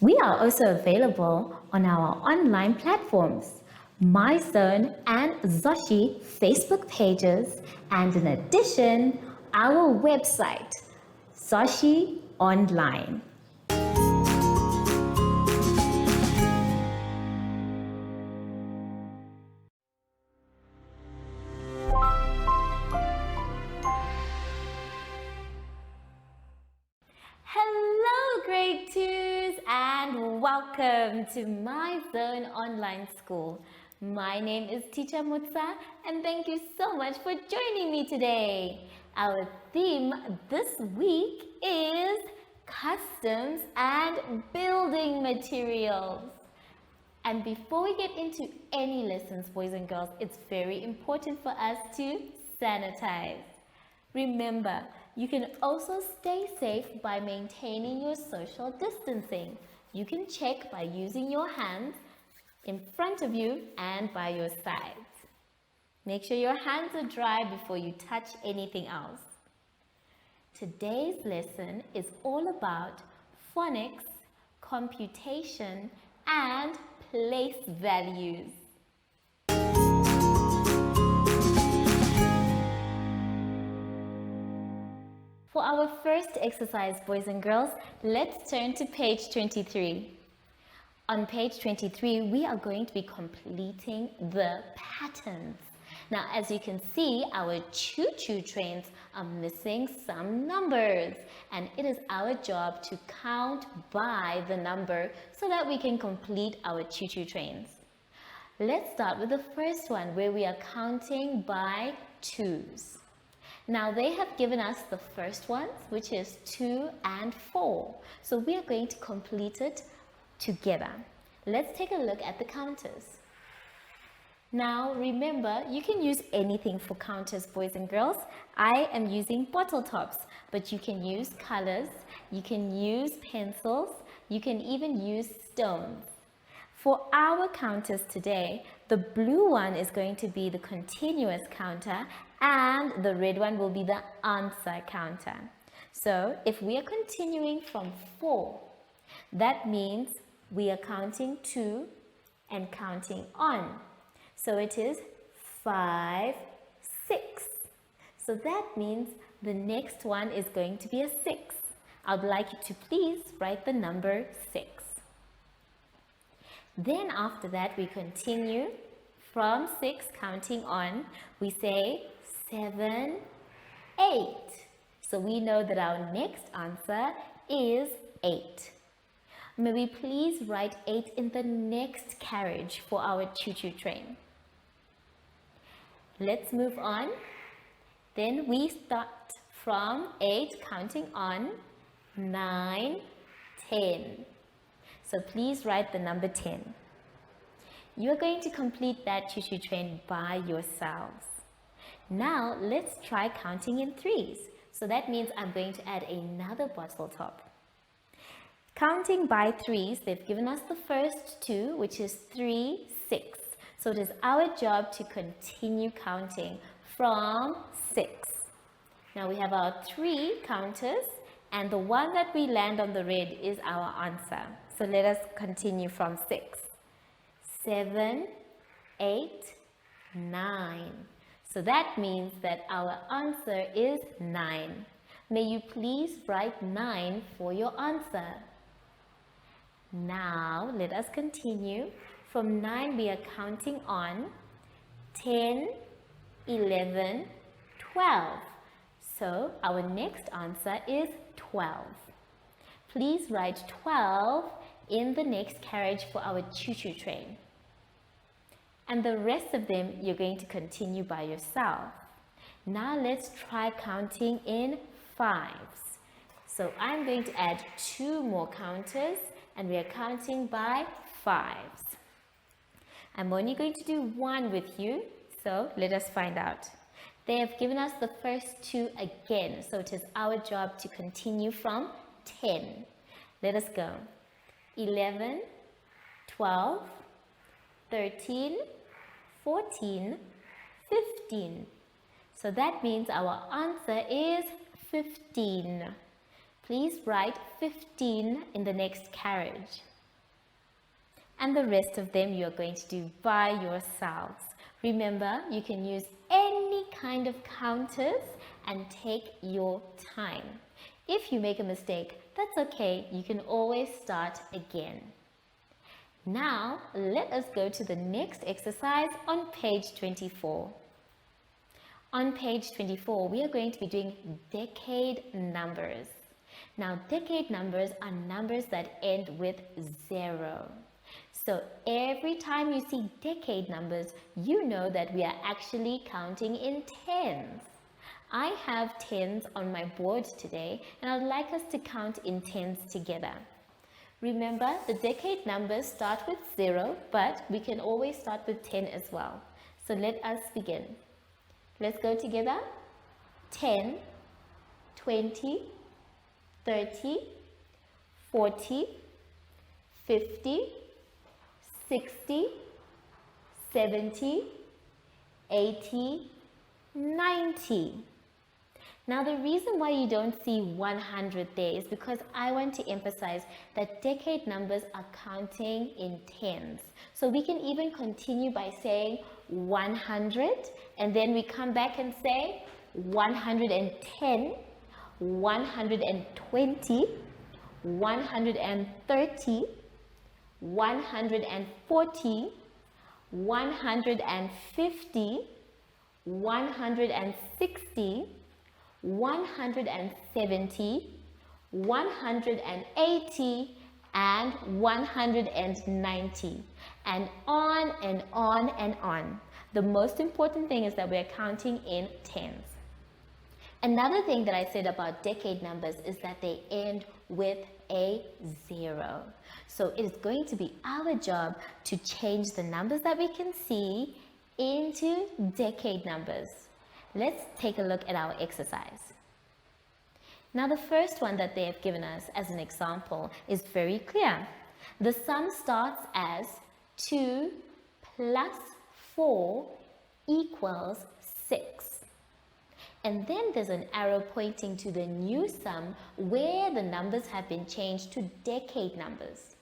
Speaker 4: We are also available on our online platforms, MyZone and Zoshi Facebook pages, and in addition, our website, Zoshi Online. Hello, grade 2s, and welcome to My Zone Online School. My name is Teacher Mutsa, and thank you so much for joining me today. Our theme this week is customs and building materials. And before we get into any lessons, boys and girls, it's very important for us to sanitize. Remember, you can also stay safe by maintaining your social distancing. You can check by using your hands in front of you and by your sides. Make sure your hands are dry before you touch anything else. Today's lesson is all about phonics, computation, and place values. For our first exercise, boys and girls, let's turn to page 23. On page 23, we are going to be completing the patterns. Now, as you can see, our choo-choo trains are missing some numbers, and it is our job to count by the number so that we can complete our choo-choo trains. Let's start with the first one, where we are counting by 2s. Now, they have given us the first ones, which is 2 and 4. So we are going to complete it together. Let's take a look at the counters. Now, remember, you can use anything for counters, boys and girls. I am using bottle tops, but you can use colors, you can use pencils, You can even use stones. For our counters today, the blue one is going to be the continuous counter and the red one will be the answer counter. So if we are continuing from 4, that means we are counting to and counting on. So it is 5, 6. So that means the next one is going to be a 6. I'd like you to please write the number 6. Then after that we continue from 6 counting on. We say 7, 8. So we know that our next answer is 8. May we please write 8 in the next carriage for our choo-choo train. Let's move on. Then we start from 8 counting on, 9, 10. So please write the number 10. You're going to complete that choo-choo train by yourselves. Now let's try counting in 3s. So that means I'm going to add another bottle top. Counting by 3s, they've given us the first 2, which is 3, 6. So it is our job to continue counting from 6. Now we have our 3 counters and the one that we land on the red is our answer. So let us continue from 6. 7, 8, 9. So that means that our answer is 9. May you please write 9 for your answer. Now let us continue. From 9 we are counting on 10, 11, 12. So our next answer is 12. Please write 12 in the next carriage for our choo-choo train. And the rest of them you're going to continue by yourself. Now let's try counting in 5s. So I'm going to add 2 more counters and we are counting by 5s. I'm only going to do 1 with you, so let us find out. They have given us the first 2 again, so it is our job to continue from 10. Let us go. 11, 12, 13, 14, 15. So that means our answer is 15. Please write 15 in the next carriage. And the rest of them you are going to do by yourselves. Remember, you can use any kind of counters and take your time. If you make a mistake, that's okay. You can always start again. Now, let us go to the next exercise on page 24. On page 24, we are going to be doing decade numbers. Now, decade numbers are numbers that end with 0. So every time you see decade numbers, you know that we are actually counting in tens. I have tens on my board today, and I'd like us to count in tens together. Remember, the decade numbers start with 0, but we can always start with 10 as well. So let us begin. Let's go together. 10, 20, 30, 40, 50, 60, 70, 80, 90. Now the reason why you don't see 100 there is because I want to emphasize that decade numbers are counting in tens. So we can even continue by saying 100 and then we come back and say 110, 120, 130, 140, 150, 160, 170, 180, and 190, and on and on and on. The most important thing is that we are counting in tens. Another thing that I said about decade numbers is that they end with a 0. So it is going to be our job to change the numbers that we can see into decade numbers. Let's take a look at our exercise. Now the first one that they have given us as an example is very clear. The sum starts as 2 plus 4 equals 6. And then there's an arrow pointing to the new sum where the numbers have been changed to decade numbers.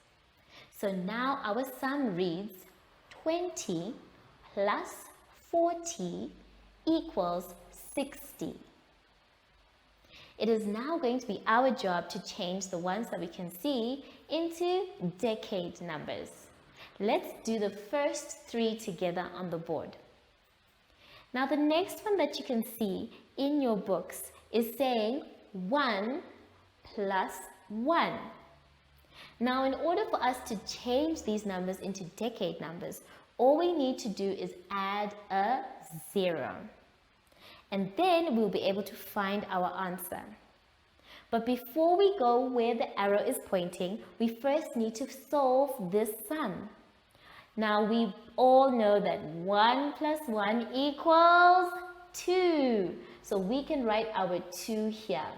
Speaker 4: So now our sum reads 20 plus 40 equals 60. It is now going to be our job to change the ones that we can see into decade numbers. Let's do the first 3 together on the board. Now the next one that you can see in your books is saying 1 plus 1. Now in order for us to change these numbers into decade numbers, all we need to do is add a 0. And then we'll be able to find our answer. But before we go where the arrow is pointing, we first need to solve this sum. Now we all know that 1 plus 1 equals 2. So we can write our 2 here.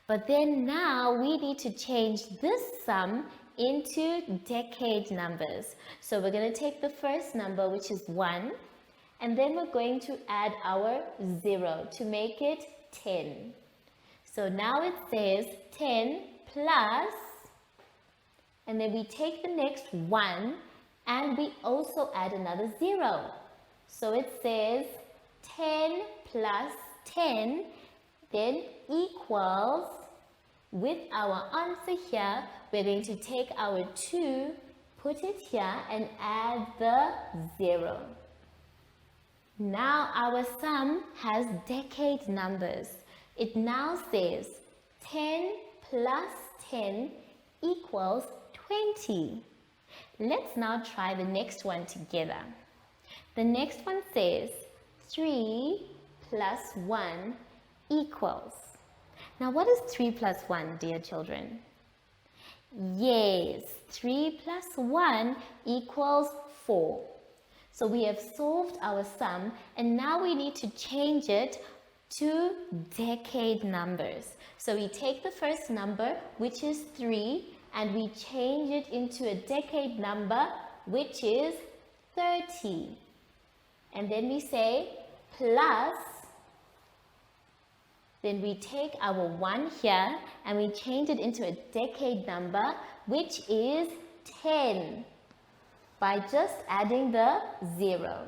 Speaker 4: But then now we need to change this sum into decade numbers. So we're going to take the first number, which is 1, and then we're going to add our 0 to make it 10. So now it says 10 plus, and then we take the next 1 and we also add another 0. So it says 10 plus 10 then equals, with our answer here, we're going to take our 2, put it here and add the 0. Now our sum has decade numbers. It now says 10 plus 10 equals 20. Let's now try the next one together. The next one says 3 plus 1 equals. Now what is 3 plus 1, dear children? Yes, 3 plus 1 equals 4. So we have solved our sum and now we need to change it to decade numbers. So we take the first number, which is 3, and we change it into a decade number, which is 30. And then we say plus, then we take our 1 here and we change it into a decade number, which is 10, by just adding the 0.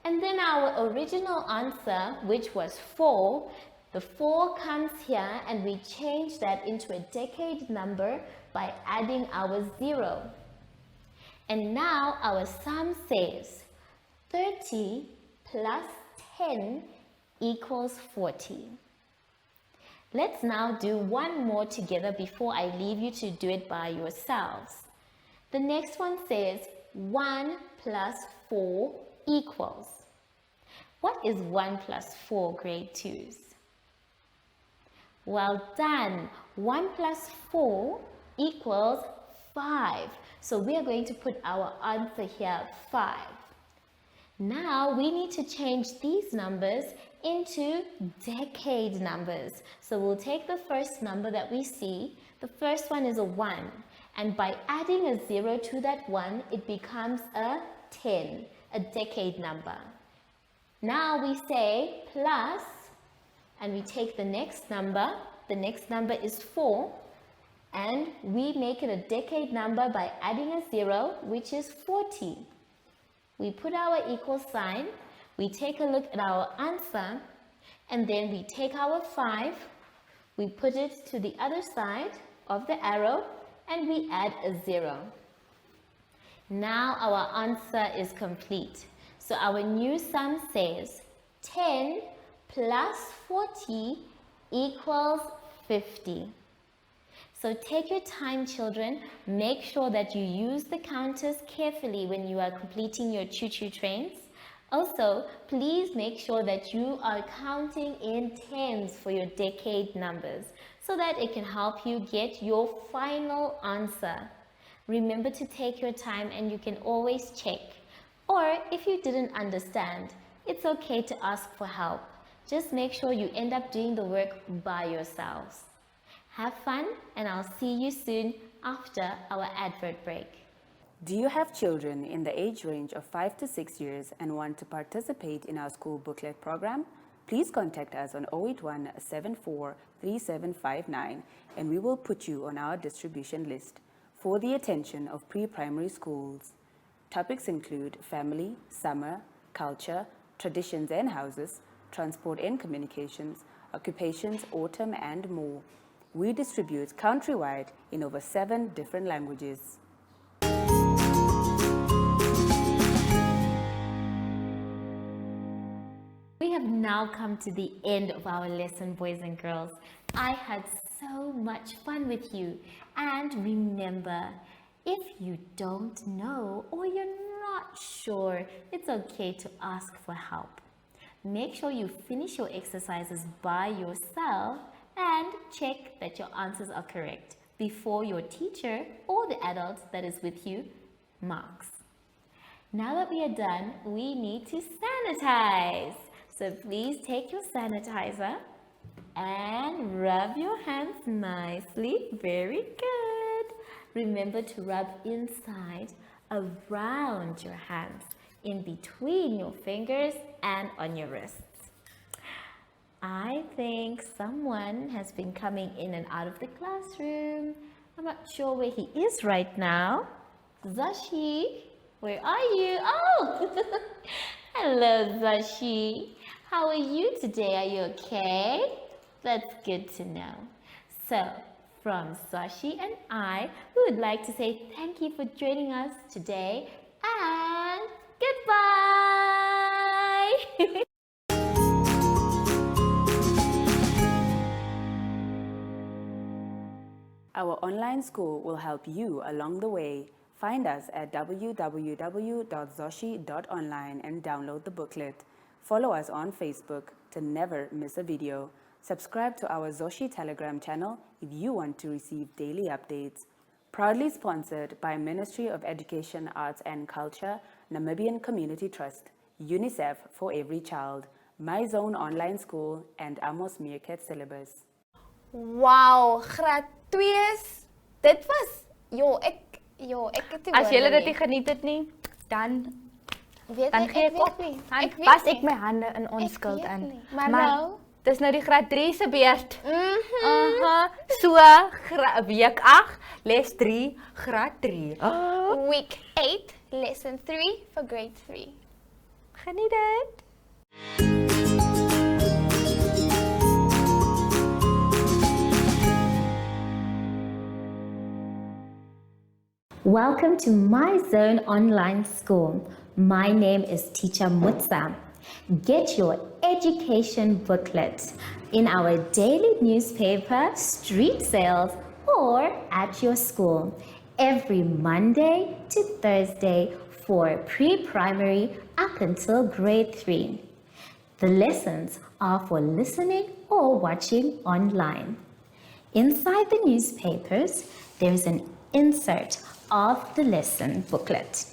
Speaker 4: And then our original answer, which was 4, the 4 comes here and we change that into a decade number by adding our 0. And now our sum says 30 plus 10 equals 40. Let's now do one more together before I leave you to do it by yourselves. The next one says 1 plus 4 equals. What is 1 plus 4, grade 2s? Well done. 1 plus 4 equals 5. So we are going to put our answer here, 5. Now we need to change these numbers into decade numbers. So we'll take the first number that we see. The first one is a 1. And by adding a 0 to that 1, it becomes a 10, a decade number. Now we say plus, and we take the next number. The next number is 4. And we make it a decade number by adding a 0, which is 40. We put our equal sign. We take a look at our answer. And then we take our 5. We put it to the other side of the arrow. And we add a 0. Now our answer is complete. So our new sum says 10 plus 40 equals 50. So take your time, children. Make sure that you use the counters carefully when you are completing your choo-choo trains. Also, please make sure that you are counting in tens for your decade numbers so that it can help you get your final answer. Remember to take your time and you can always check. Or if you didn't understand, it's okay to ask for help. Just make sure you end up doing the work by yourselves. Have fun, and I'll see you soon after our advert break.
Speaker 5: Do you have children in the age range of 5 to 6 years and want to participate in our school booklet program? Please contact us on 081 74 3759 and we will put you on our distribution list for the attention of pre-primary schools. Topics include family, summer, culture, traditions and houses, transport and communications, occupations, autumn, and more. We distribute countrywide in over 7 different languages.
Speaker 4: We have now come to the end of our lesson, boys and girls. I had so much fun with you. And remember, if you don't know or you're not sure, it's okay to ask for help. Make sure you finish your exercises by yourself and check that your answers are correct before your teacher or the adult that is with you marks. Now that we are done, we need to sanitize. So please take your sanitizer and rub your hands nicely. Very good. Remember to rub inside, around your hands, in between your fingers and on your wrists. I think someone has been coming in and out of the classroom. I'm not sure where he is right now. Zashi, where are you? Oh, hello Zashi. How are you today? Are you okay? That's good to know. So, from Zashi and I, we would like to say thank you for joining us today and goodbye.
Speaker 5: Our online school will help you along the way. Find us at www.zoshi.online and download the booklet. Follow us on Facebook to never miss a video. Subscribe to our Zoshi Telegram channel if you want to receive daily updates. Proudly sponsored by Ministry of Education, Arts and Culture, Namibian Community Trust, UNICEF for Every Child, My Zone Online School, and Amos Meerkat Syllabus.
Speaker 2: Wow, graad 2's. Dit was ek het
Speaker 1: As julle dit nie geniet het nie, dan gee ek op. Dan was ek my hande in onskuld in.
Speaker 2: Maar nou,
Speaker 1: dis nou die graad 3 se beurt. So week 8, les 3, graad 3.
Speaker 2: week 8, lesson 3 for grade 3.
Speaker 1: Geniet dit.
Speaker 4: Welcome to My Zone Online School. My name is Teacher Mutsa. Get your education booklet in our daily newspaper, street sales, or at your school every Monday to Thursday for pre-primary up until grade 3. The lessons are for listening or watching online. Inside the newspapers, there is an insert of the lesson booklet.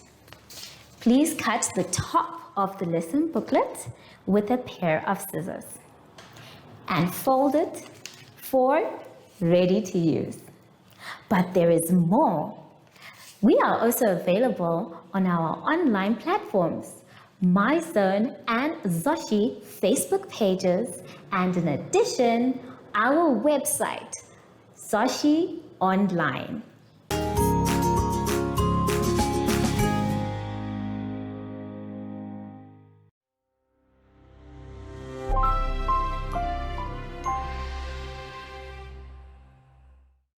Speaker 4: Please cut the top of the lesson booklet with a pair of scissors and fold it for ready to use. But there is more. We are also available on our online platforms, MyZone and Zoshi Facebook pages, and in addition, our website, Zoshi Online.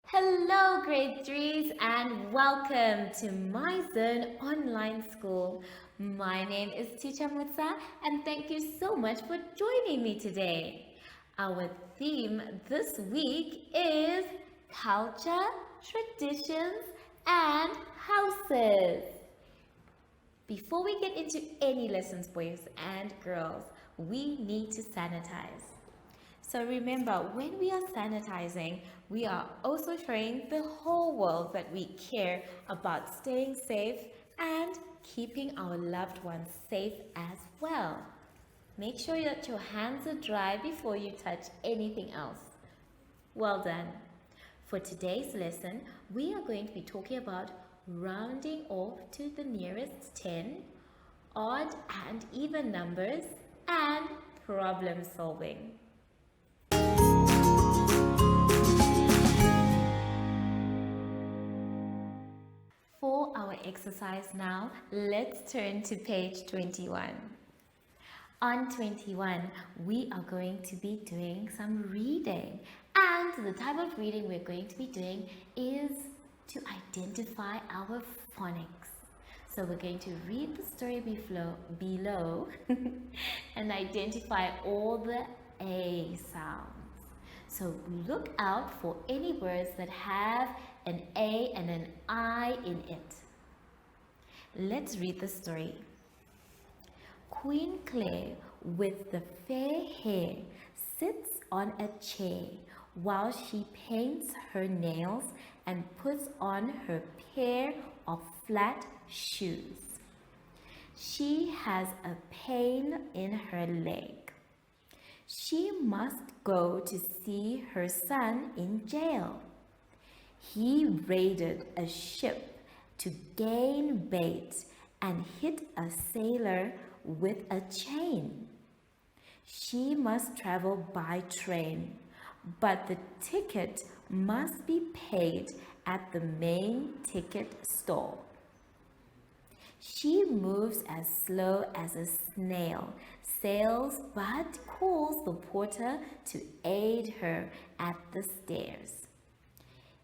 Speaker 4: Hello grade 3s and welcome to My Zone Online School. My name is Teacher Mutsa and thank you so much for joining me today. Our theme this week is culture, traditions and houses. Before we get into any lessons, boys and girls, we need to sanitize. So remember, when we are sanitizing, we are also showing the whole world that we care about staying safe and keeping our loved ones safe as well. Make sure that your hands are dry before you touch anything else. Well done. For today's lesson, we are going to be talking about rounding off to the nearest 10, odd and even numbers, and problem solving. For our exercise now, let's turn to page 21. On 21, we are going to be doing some reading. And the type of reading we're going to be doing is to identify our phonics. So we're going to read the story below and identify all the A sounds. So look out for any words that have an A and an I in it. Let's read the story. Queen Claire, with the fair hair, sits on a chair while she paints her nails and puts on her pair of flat shoes. She has a pain in her leg. She must go to see her son in jail. He raided a ship to gain bait and hit a sailor with a chain. She must travel by train, but the ticket must be paid at the main ticket stall. She moves as slow as a snail, sails but calls the porter to aid her at the stairs.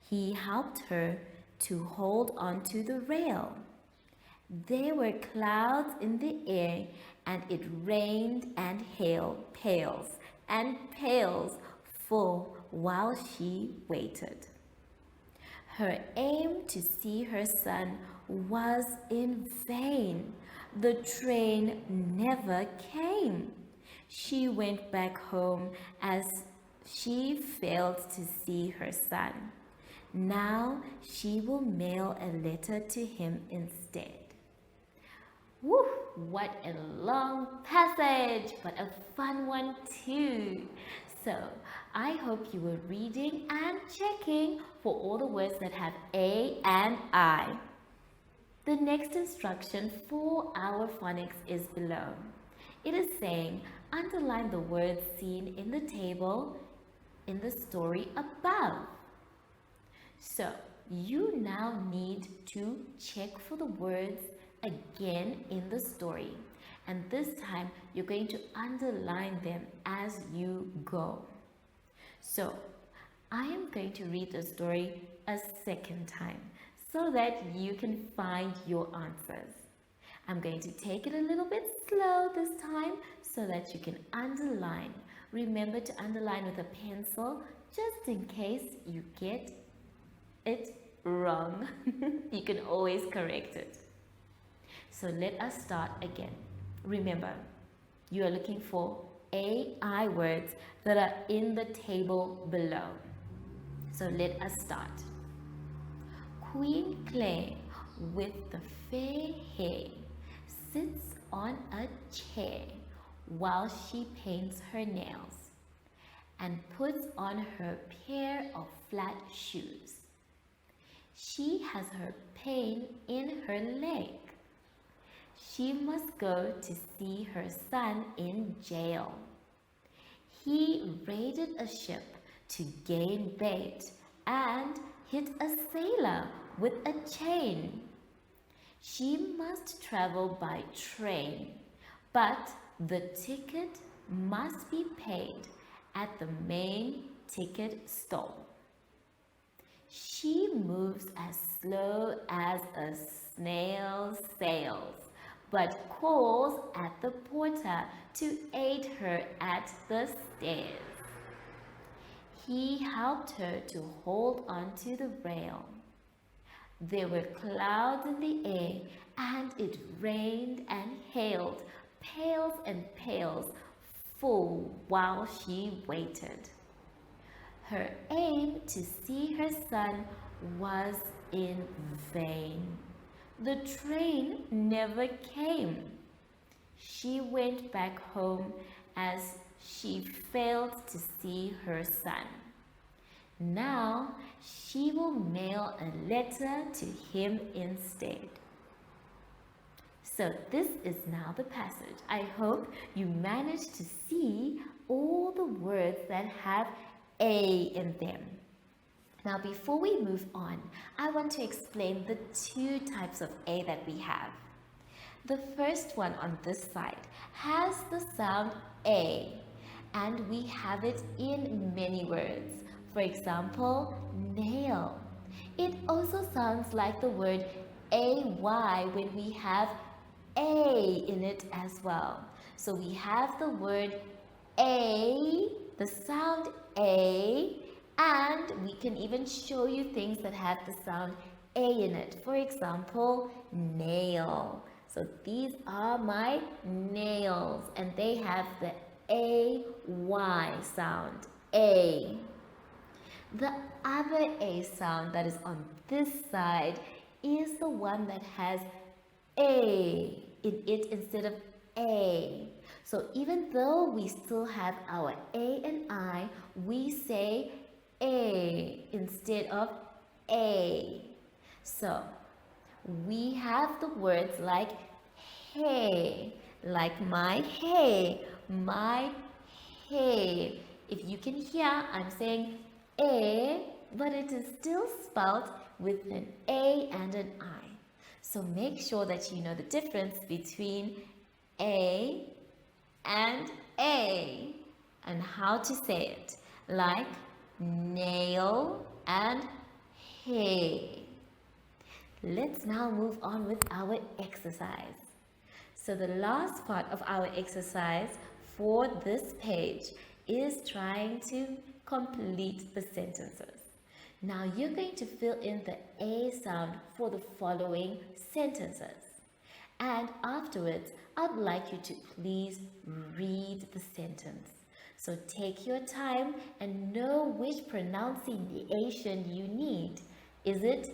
Speaker 4: He helped her to hold onto the rail. There were clouds in the air, and it rained and hailed pails and pails full while she waited. Her aim to see her son was in vain. The train never came. She went back home as she failed to see her son. Now she will mail a letter to him instead. Woo! What a long passage, but a fun one too. So, I hope you were reading and checking for all the words that have A and I. The next instruction for our phonics is below. It is saying, underline the words seen in the table in the story above. So, you now need to check for the words again in the story, and this time you're going to underline them as you go. So I am going to read the story a second time so that you can find your answers. I'm going to take it a little bit slow this time so that you can underline. Remember to underline with a pencil just in case you get it wrong. You can always correct it. So let us start again. Remember, you are looking for AI words that are in the table below. So let us start. Queen Claire, with the fair hair, sits on a chair while she paints her nails and puts on her pair of flat shoes. She has her pain in her leg. She must go to see her son in jail. He raided a ship to gain bait and hit a sailor with a chain. She must travel by train, but the ticket must be paid at the main ticket stall. She moves as slow as a snail sails, but calls at the porter to aid her at the stairs. He helped her to hold onto the rail. There were clouds in the air, and it rained and hailed, pails and pails full while she waited. Her aim to see her son was in vain. The train never came. She went back home as she failed to see her son. Now she will mail a letter to him instead. So this is now the passage. I hope you managed to see all the words that have A in them. Now before we move on, I want to explain the two types of A that we have. The first one on this side has the sound A, and we have it in many words. For example, nail. It also sounds like the word AY when we have A in it as well. So we have the word A, the sound A, and we can even show you things that have the sound A in it. For example, nail. So these are my nails, and they have the AY sound, A. The other A sound that is on this side is the one that has A in it instead of A. So even though we still have our A and I, we say A instead of A. So we have the words like hey, like my hay, my hay. If you can hear, I'm saying A, but it is still spelled with an A and an I. So make sure that you know the difference between A and A and how to say it, like nail and hay. Let's now move on with our exercise. So the last part of our exercise for this page is trying to complete the sentences. Now you're going to fill in the A sound for the following sentences. And afterwards, I'd like you to please read the sentence. So take your time and know which pronunciation you need. Is it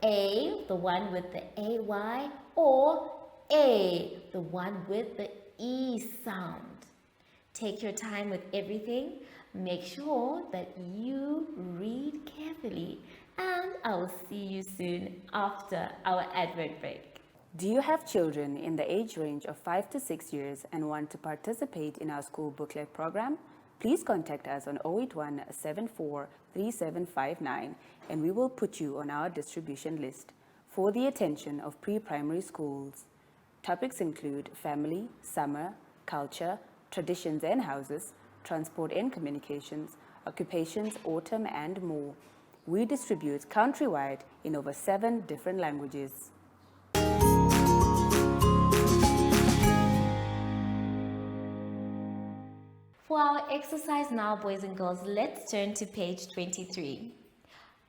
Speaker 4: A, the one with the AY, or A, the one with the E sound? Take your time with everything. Make sure that you read carefully, and I will see you soon after our advert break.
Speaker 5: Do you have children in the age range of 5 to 6 years and want to participate in our school booklet program? Please contact us on 081 74 3759 and we will put you on our distribution list for the attention of pre-primary schools. Topics include family, summer, culture, traditions and houses, transport and communications, occupations, autumn, and more. We distribute countrywide in over 7 different languages.
Speaker 4: For our exercise now, boys and girls, let's turn to page 23.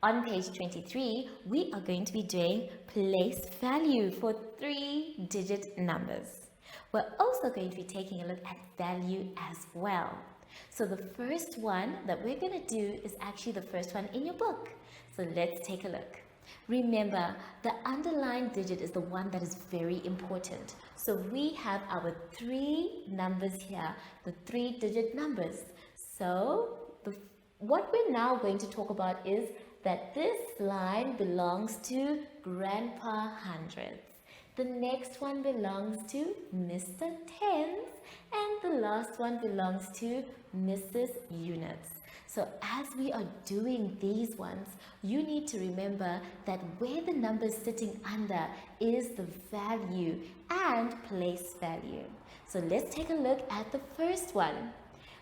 Speaker 4: On page 23, we are going to be doing place value for 3-digit numbers. We're also going to be taking a look at value as well. So the first one that we're going to do is actually the first one in your book. So let's take a look. Remember, the underlined digit is the one that is very important. So we have our 3 numbers here, the 3-digit numbers. So what we're now going to talk about is that this line belongs to Grandpa Hundreds. The next one belongs to Mr. Tens, and the last one belongs to Mrs. Units. So as we are doing these ones, you need to remember that where the number is sitting under is the value and place value. So let's take a look at the first one.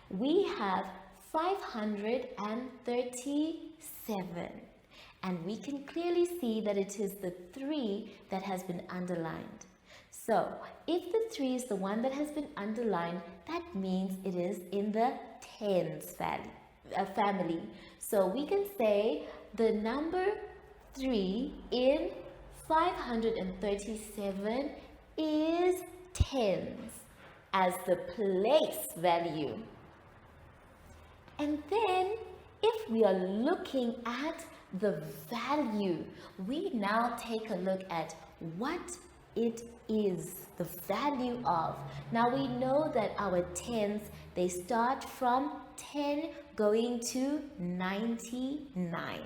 Speaker 4: We have 537. And we can clearly see that it is the 3 that has been underlined. So if the 3 is the one that has been underlined, that means it is in the tens family. So we can say the number 3 in 537 is tens as the place value. And then if we are looking at the value, we now take a look at what It is the value of. Now we know that our tens, they start from 10 going to 99,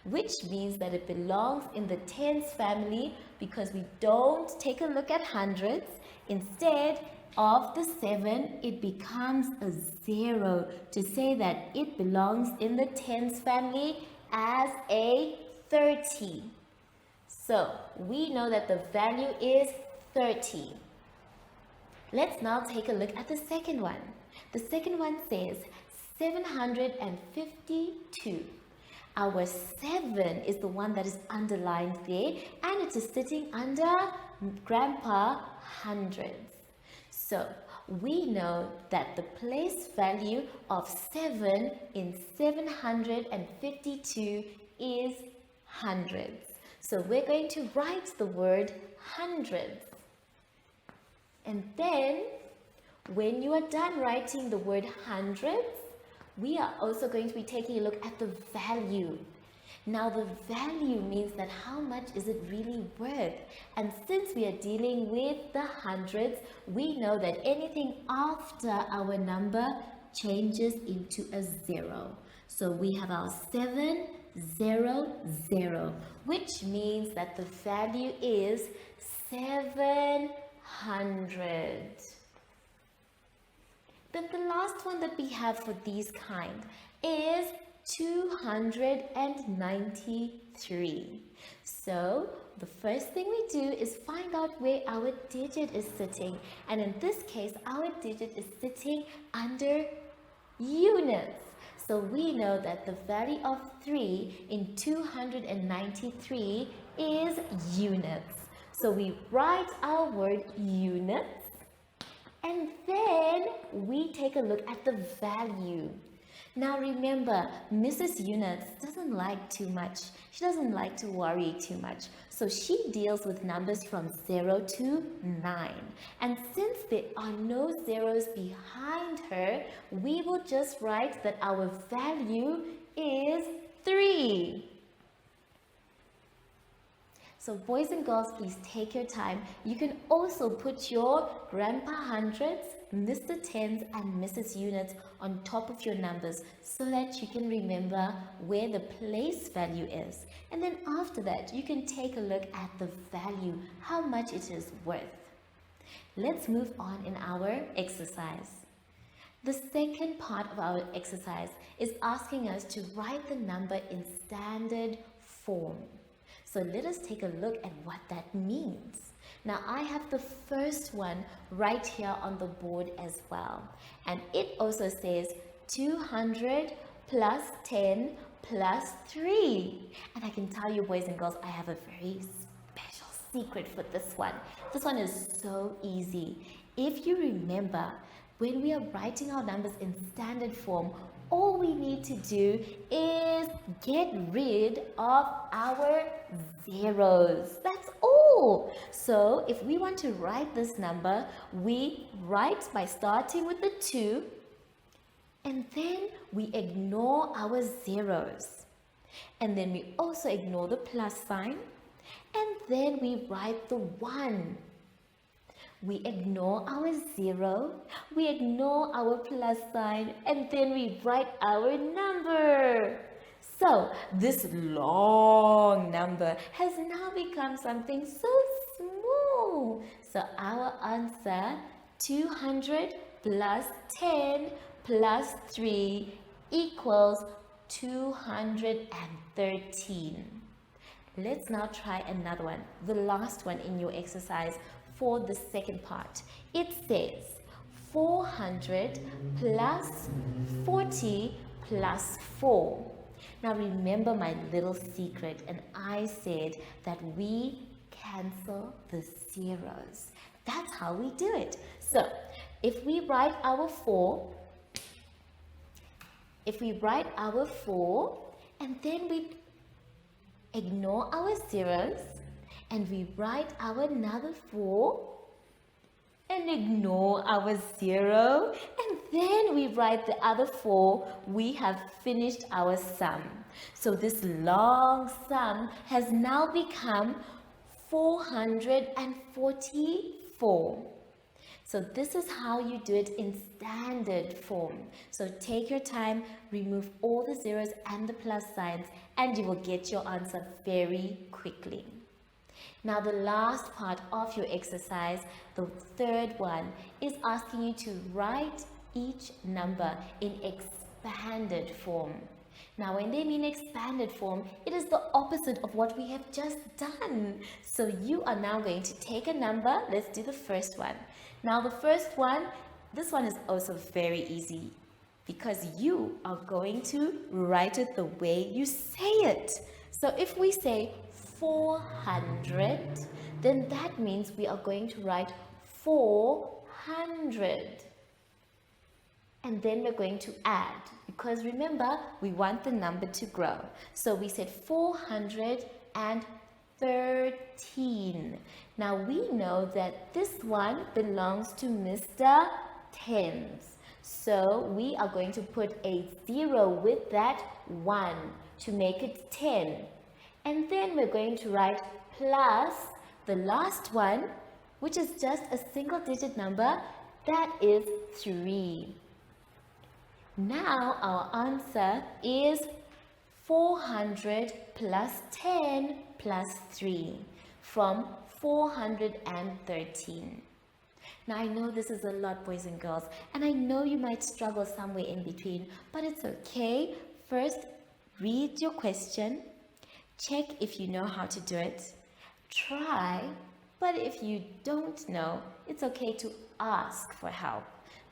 Speaker 4: which means that it belongs in the tens family because we don't take a look at hundreds. Instead of the 7, it becomes a 0 to say that it belongs in the tens family as a 30. So we know that the value is 30. Let's now take a look at the second one. The second one says 752. Our 7 is the one that is underlined there, and it is sitting under Grandpa hundreds. So we know that the place value of 7 in 752 is hundreds. So we're going to write the word hundreds. And then when you are done writing the word hundreds, we are also going to be taking a look at the value. Now the value means that how much is it really worth? And since we are dealing with the hundreds, we know that anything after our number changes into a 0. So we have our 700, which means that the value is 700. Then the last one that we have for these kind is 293. So the first thing we do is find out where our digit is sitting, and in this case our digit is sitting under units. So we know that the value of 3 in 293 is units. So we write our word units, and then we take a look at the value. Now remember, Mrs. Units doesn't like too much. She doesn't like to worry too much. So she deals with numbers from 0 to 9. And since there are no zeros behind her, we will just write that our value is 3. So boys and girls, please take your time. You can also put your Grandpa hundreds, Mr. Tens and Mrs. Units on top of your numbers so that you can remember where the place value is. And then after that, you can take a look at the value, how much it is worth. Let's move on in our exercise. The second part of our exercise is asking us to write the number in standard form. So let us take a look at what that means. Now I have the first one right here on the board as well. And it also says 200 plus 10 plus 3. And I can tell you boys and girls, I have a very special secret for this one. This one is so easy. If you remember, when we are writing our numbers in standard form, all we need to do is get rid of our zeros. That's all. So if we want to write this number, we write by starting with the 2, and then we ignore our zeros. And then we also ignore the plus sign, and then we write the 1. We ignore our 0, we ignore our plus sign, and then we write our number. So this long number has now become something so small. So our answer, 200 plus 10 plus 3 equals 213. Let's now try another one, the last one in your exercise. For the second part, it says 400 plus 40 plus 4. Now remember my little secret, and I said that we cancel the zeros. That's how we do it. So if we write our 4, and then we ignore our zeros, and we write our another 4 and ignore our 0, and then we write the other 4, we have finished our sum. So this long sum has now become 444. So this is how you do it in standard form. So take your time, remove all the zeros and the plus signs, and you will get your answer very quickly. Now the last part of your exercise, the third one, is asking you to write each number in expanded form. Now when they mean expanded form, it is the opposite of what we have just done. So you are now going to take a number. Let's do the first one. Now the first one, this one is also very easy because you are going to write it the way you say it. So if we say 400, then that means we are going to write 400. And then we're going to add, because remember, we want the number to grow. So we said 413. Now we know that this one belongs to Mr. Tens. So we are going to put a 0 with that 1 to make it 10. And then we're going to write plus the last one, which is just a single digit number, that is 3. Now our answer is 400 plus 10 plus 3 from 413. Now I know this is a lot, boys and girls, and I know you might struggle somewhere in between, but it's okay. First, read your question, check if you know how to do it, try, but if you don't know, it's okay to ask for help.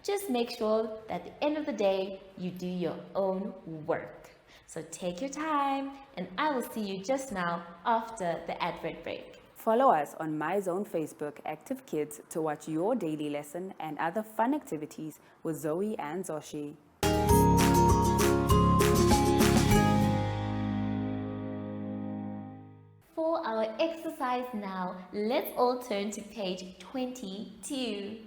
Speaker 4: Just make sure that at the end of the day, you do your own work. So take your time, and I will see you just now after the advert break.
Speaker 5: Follow us on MyZone Facebook Active Kids to watch your daily lesson and other fun activities with Zoe and Zacky.
Speaker 4: For our exercise now, let's all turn to page 22.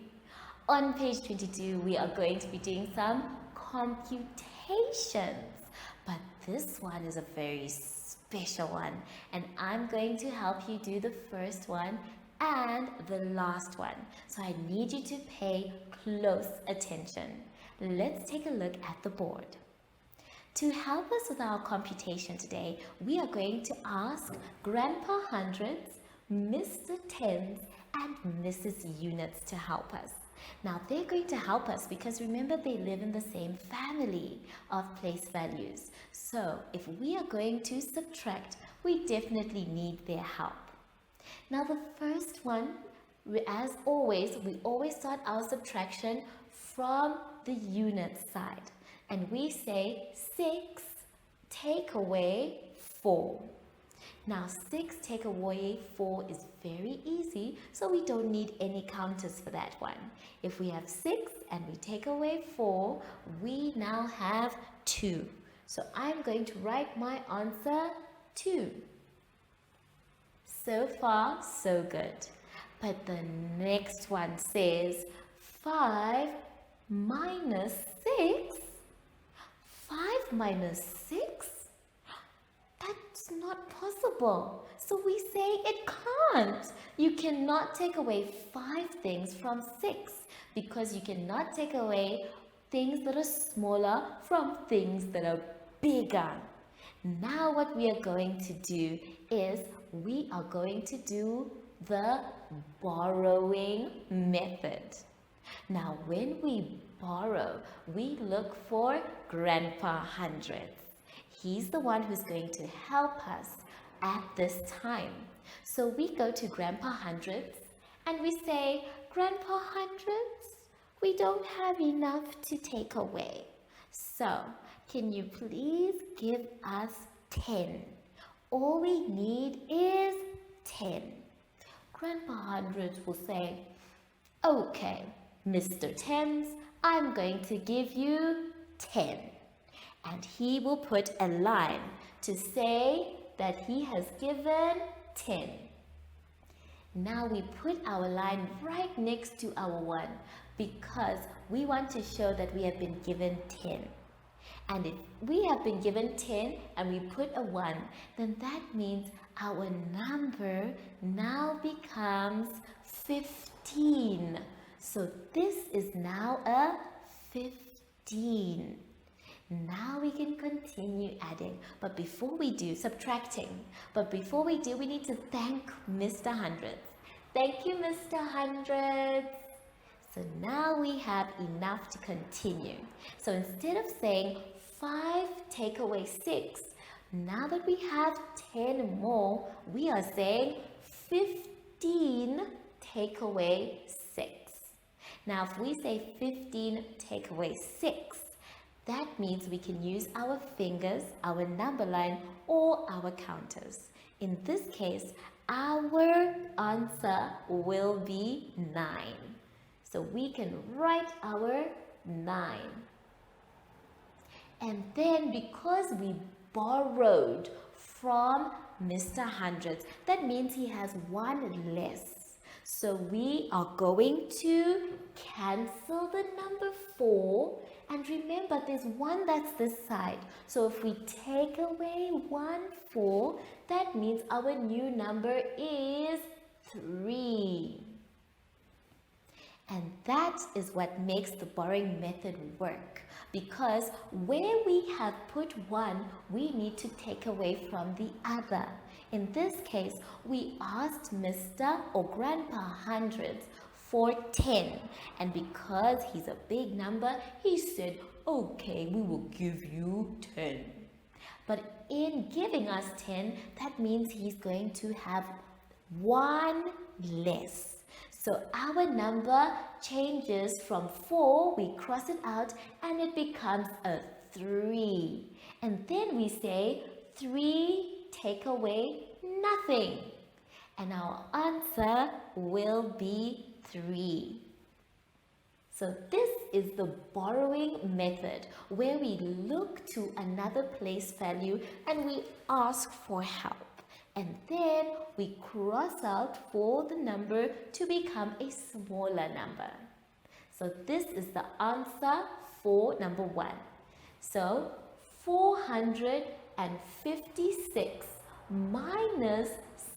Speaker 4: On page 22, we are going to be doing some computations, but this one is a very special one, and I'm going to help you do the first one and the last one. So I need you to pay close attention. Let's take a look at the board. To help us with our computation today, we are going to ask Grandpa Hundreds, Mr. Tens, and Mrs. Units to help us. Now they're going to help us because remember they live in the same family of place values. So if we are going to subtract, we definitely need their help. Now the first one, as always, we always start our subtraction from the unit side. And we say 6 take away 4. Now 6 take away 4 is very easy, so we don't need any counters for that one. If we have 6 and we take away 4, we now have 2. So I'm going to write my answer 2. So far, so good. But the next one says 5 minus 6. 5 minus 6? That's not possible. So we say it can't. You cannot take away 5 things from 6 because you cannot take away things that are smaller from things that are bigger. Now what we are going to do is we are going to do the borrowing method. Now when we borrow, we look for Grandpa Hundreds. He's the one who's going to help us at this time. So we go to Grandpa Hundreds and we say, Grandpa Hundreds, we don't have enough to take away. So can you please give us 10? All we need is 10. Grandpa Hundreds will say, okay, Mr. Tens, I'm going to give you 10. And he will put a line to say that he has given 10. Now we put our line right next to our 1 because we want to show that we have been given 10. And if we have been given 10 and we put a 1, then that means our number now becomes 15. So this is now a 15. Now we can continue adding, but before we do, subtracting. But before we do, we need to thank Mr. Hundreds. Thank you, Mr. Hundreds. So now we have enough to continue. So instead of saying 5 take away 6, now that we have 10 more, we are saying 15 take away 6. Now if we say 15 take away 6, that means we can use our fingers, our number line, or our counters. In this case, our answer will be 9. So we can write our 9. And then because we borrowed from Mr. Hundreds, that means he has 1 less. So we are going to cancel the number 4. And remember, there's 1 that's this side. So if we take away 1 4, that means our new number is 3. And that is what makes the borrowing method work. Because where we have put 1, we need to take away from the other. In this case, we asked Mr. or Grandpa Hundreds for 10. And because he's a big number, he said, okay, we will give you 10. But in giving us 10, that means he's going to have 1 less. So our number changes from 4, we cross it out, and it becomes a 3. And then we say 3 take away nothing. And our answer will be 3. So this is the borrowing method where we look to another place value and we ask for help. And then we cross out for the number to become a smaller number. So this is the answer for number 1. So 456 minus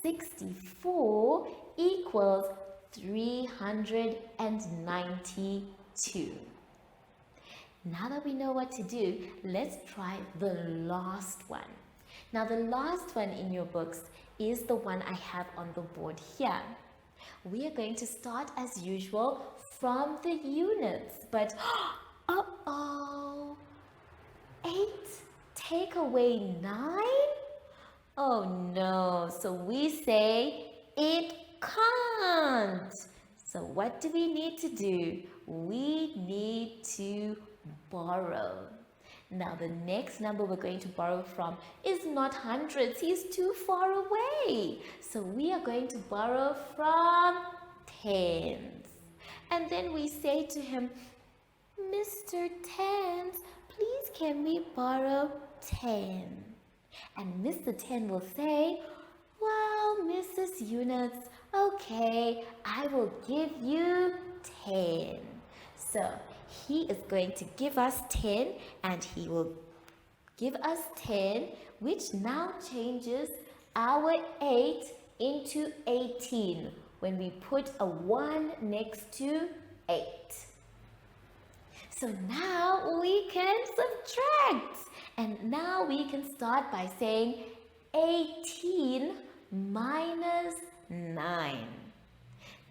Speaker 4: 64 equals 392. Now that we know what to do, let's try the last one. Now the last one in your books is the one I have on the board here. We are going to start as usual from the units, but uh-oh, 8 take away 9? Oh no, so we say it can't. So what do we need to do? We need to borrow. Now the next number we're going to borrow from is not hundreds. He's too far away. So we are going to borrow from tens. And then we say to him, Mr. Tens, please can we borrow 10? And Mr. 10 will say, well, Mrs. Units, okay, I will give you 10. So he is going to give us 10 and he will give us 10, which now changes our 8 into 18 when we put a 1 next to 8. So now we can subtract. And now we can start by saying 18 minus 9.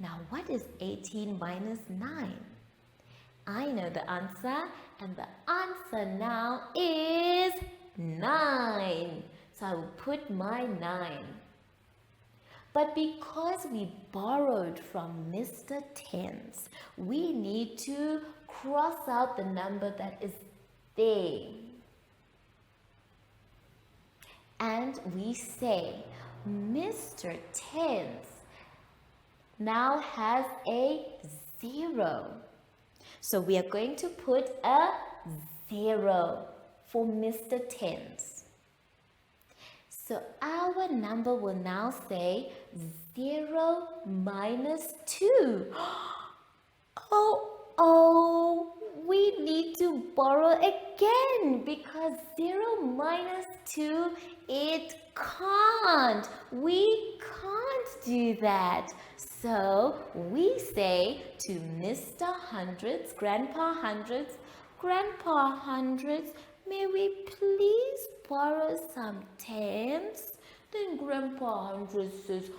Speaker 4: Now what is 18 minus 9? I know the answer, and the answer now is 9. So I will put my 9. But because we borrowed from Mr. Tens, we need to cross out the number that is there. And we say, Mr. Tens now has a 0. So we are going to put a 0 for Mr. Tens. So our number will now say 0 minus 2. Oh, we need to borrow again because 0 minus 2, it can't. We can't do that. So we say to Mr. Hundreds, Grandpa Hundreds, Grandpa Hundreds, may we please borrow some tens? Then Grandpa Hundreds says,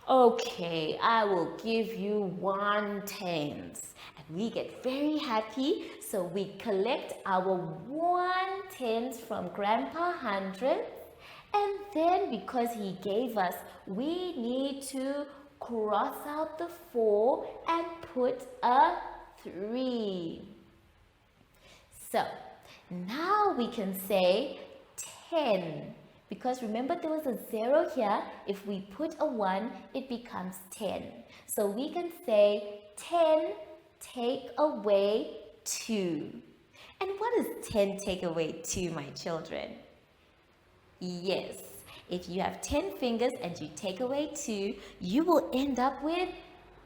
Speaker 4: okay, I will give you 1 tens. And we get very happy, so we collect our 1 tens from Grandpa Hundreds. And then because he gave us, we need to cross out the 4 and put a 3. So now we can say 10. Because remember there was a 0 here. If we put a 1, it becomes 10. So we can say 10 take away 2. And what is 10 take away 2, my children? Yes, if you have 10 fingers and you take away 2, you will end up with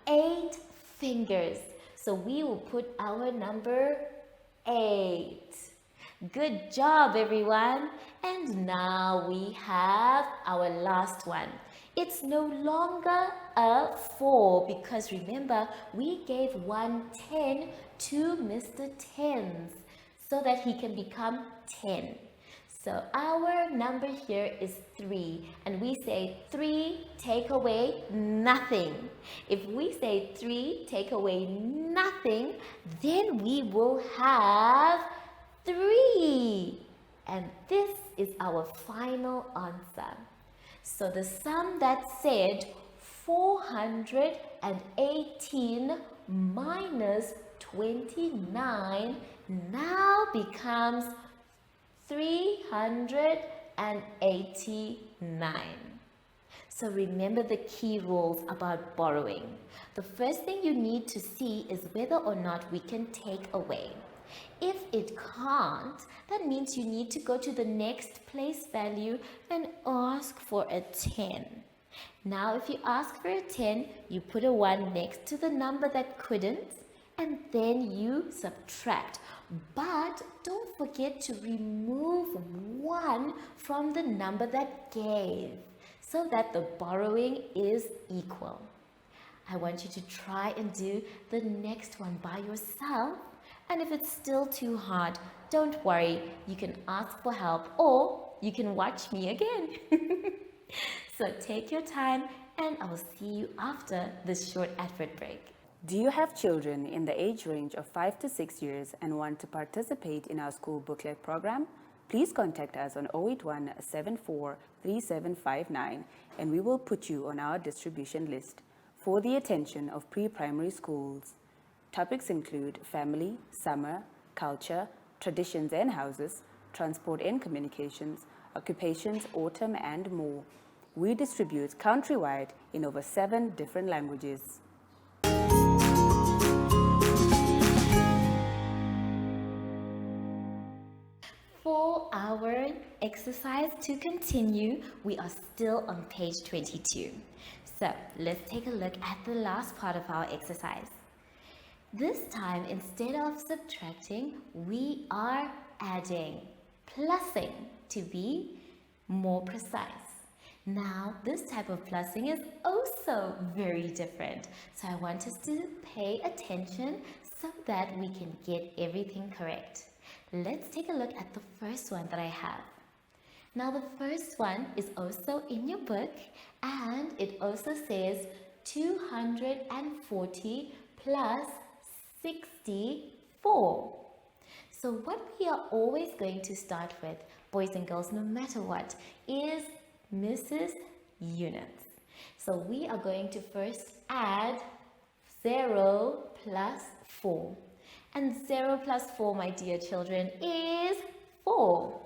Speaker 4: 8 fingers. So we will put our number 8. Good job, everyone. And now we have our last one. It's no longer a 4 because remember, we gave 1 10 to Mr. Tens so that he can become 10. So our number here is 3, and we say 3 take away nothing. If we say 3 take away nothing, then we will have 3. And this is our final answer. So the sum that said 418 minus 29 now becomes 389. So remember the key rules about borrowing. The first thing you need to see is whether or not we can take away. If it can't, that means you need to go to the next place value and ask for a 10. Now if you ask for a 10, you put a 1 next to the number that couldn't, and then you subtract. But don't forget to remove 1 from the number that gave, so that the borrowing is equal. I want you to try and do the next one by yourself. And if it's still too hard, don't worry, you can ask for help or you can watch me again. So take your time and I will see you after this short advert break.
Speaker 5: Do you have children in the age range of 5 to 6 years and want to participate in our school booklet program? Please contact us on 081 74 3759 and we will put you on our distribution list for the attention of pre-primary schools. Topics include family, summer, culture, traditions and houses, transport and communications, occupations, autumn and more. We distribute countrywide in over 7 different languages.
Speaker 4: For our exercise to continue, we are still on page 22. So let's take a look at the last part of our exercise. This time, instead of subtracting, we are adding, plussing to be more precise. Now, this type of plussing is also very different. So I want us to pay attention so that we can get everything correct. Let's take a look at the first one that I have. Now, the first one is also in your book and it also says 240 plus 64. So what we are always going to start with, boys and girls, no matter what, is Mrs. Units. So we are going to first add 0 plus 4. And 0 plus 4, my dear children, is 4.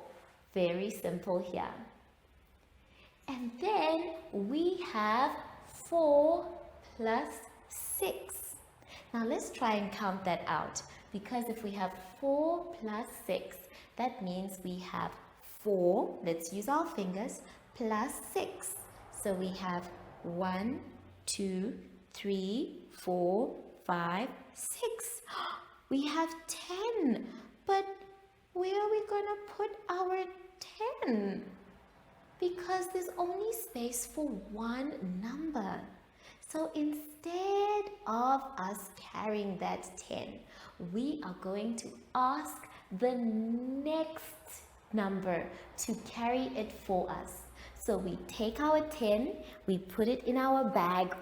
Speaker 4: Very simple here. And then we have 4 plus 6. Now let's try and count that out, because if we have 4 plus 6, that means we have 4, let's use our fingers, plus 6. So we have 1, 2, 3, 4, 5, 6. We have 10. But where are we going to put our 10? Because there's only space for one number. So instead of us carrying that 10, we are going to ask the next number to carry it for us. So we take our 10, we put it in our bag,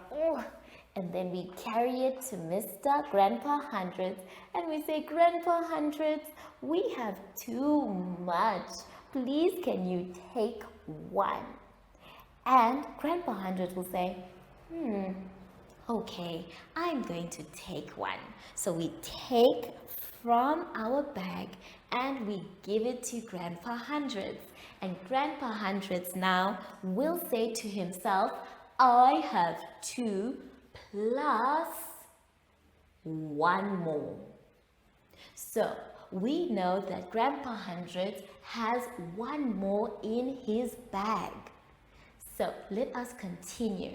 Speaker 4: and then we carry it to Mr. Grandpa Hundreds, and we say, Grandpa Hundreds, we have too much. Please, can you take one? And Grandpa Hundreds will say, okay, I'm going to take one. So we take from our bag and we give it to Grandpa Hundreds. And Grandpa Hundreds now will say to himself, I have 2 plus 1 more. So we know that Grandpa Hundreds has 1 more in his bag. So let us continue.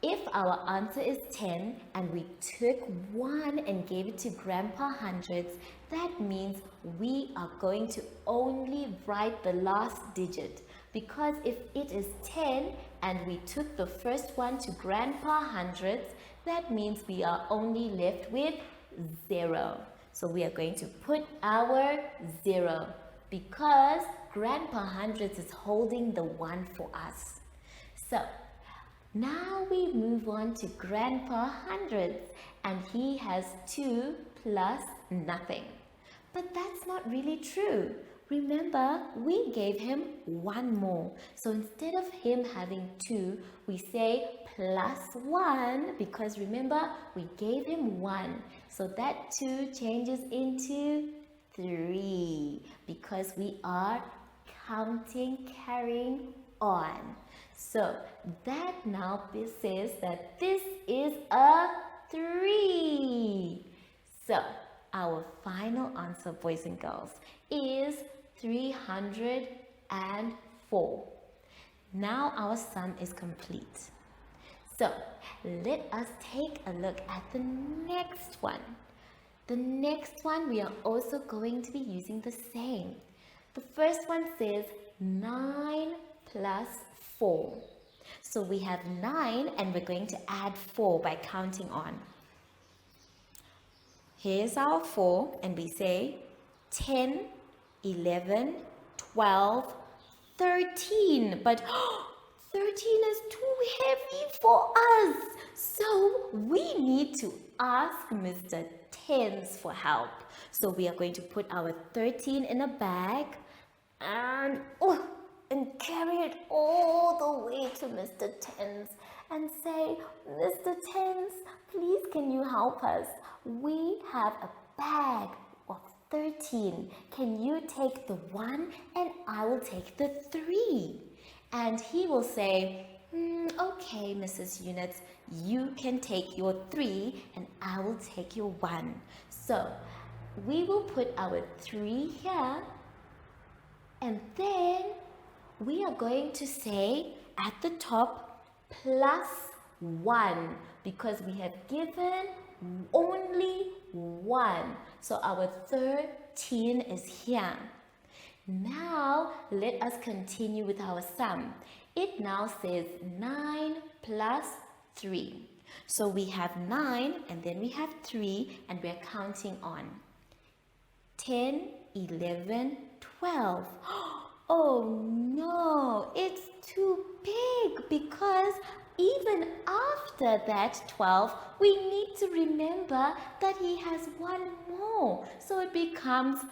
Speaker 4: If our answer is 10 and we took 1 and gave it to Grandpa Hundreds, that means we are going to only write the last digit. Because if it is 10 and we took the first one to Grandpa Hundreds, that means we are only left with 0. So we are going to put our 0 because Grandpa Hundreds is holding the 1 for us. So now we move on to Grandpa Hundreds and he has 2 plus nothing. But that's not really true. Remember, we gave him 1 more. So instead of him having 2, we say plus 1 because remember, we gave him 1. So that 2 changes into 3 because we are counting, carrying on. So that now says that this is a 3. So our final answer, boys and girls, is 304. Now our sum is complete. So let us take a look at the next one. The next one we are also going to be using the same. The first one says 9 plus 4. So we have 9 and we're going to add 4 by counting on. Here's our 4 and we say 10, 11, 12, 13. But 13 is too heavy for us. So we need to ask Mr. Tens for help. So we are going to put our 13 in a bag and carry it all the way to Mr. Tens and say, Mr. Tens, please can you help us? We have a bag of 13. Can you take the 1 and I will take the 3? And he will say, okay, Mrs. Units, you can take your 3 and I will take your 1. So we will put our 3 here and then we are going to say at the top plus 1 because we have given only 1. So our 13 is here. Now let us continue with our sum. It now says 9 plus 3. So we have 9 and then we have 3 and we're counting on. 10, 11, 12. Oh no, it's too big because even after that 12, we need to remember that he has 1 more. So it becomes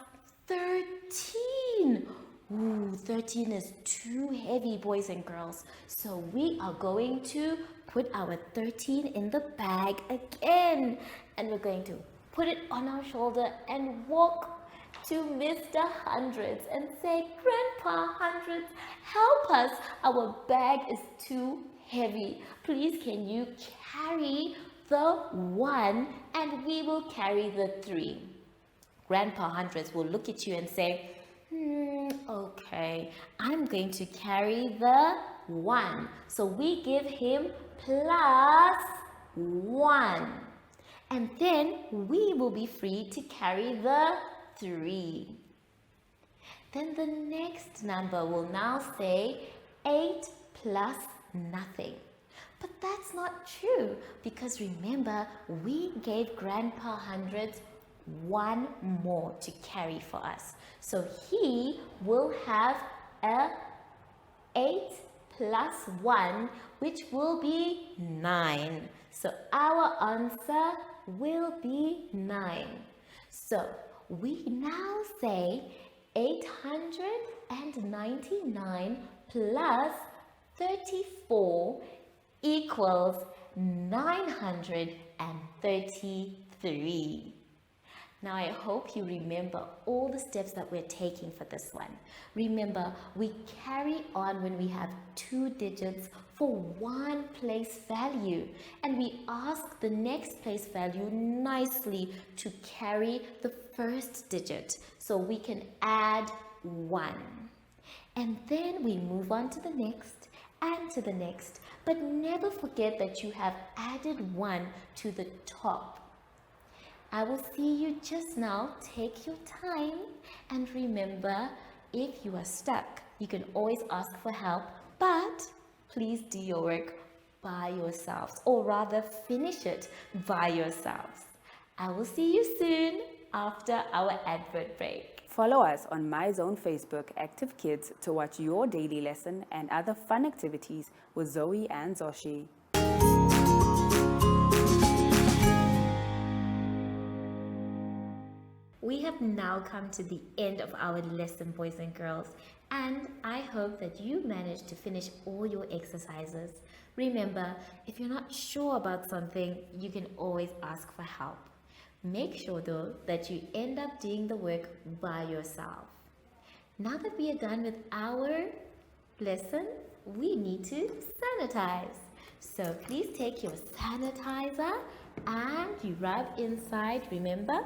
Speaker 4: 13. Ooh, 13 is too heavy, boys and girls. So we are going to put our 13 in the bag again. And we're going to put it on our shoulder and walk to Mr. Hundreds and say, Grandpa Hundreds, help us. Our bag is too heavy. Please can you carry the 1 and we will carry the 3. Grandpa Hundreds will look at you and say, okay, I'm going to carry the 1. So we give him plus 1. And then we will be free to carry the 3. Then the next number will now say 8 plus nothing. But that's not true, because remember, we gave Grandpa Hundreds 1 more to carry for us. So he will have a 8 plus 1, which will be 9. So our answer will be 9. So we now say 899 plus 34 equals 933. Now I hope you remember all the steps that we're taking for this one. Remember, we carry on when we have 2 digits for 1 place value, and we ask the next place value nicely to carry the first digit so we can add 1. And then we move on to the next and to the next, but never forget that you have added 1 to the top. I will see you just now. Take your time, and remember, if you are stuck, you can always ask for help, but please do your work by yourselves, or rather finish it by yourselves. I will see you soon after our advert break.
Speaker 5: Follow us on MyZone Facebook Active Kids to watch your daily lesson and other fun activities with Zoe and Zacky.
Speaker 4: We have now come to the end of our lesson, boys and girls, and I hope that you managed to finish all your exercises. Remember, if you're not sure about something, you can always ask for help. Make sure though that you end up doing the work by yourself. Now that we are done with our lesson, we need to sanitize. So please take your sanitizer and you rub inside, remember,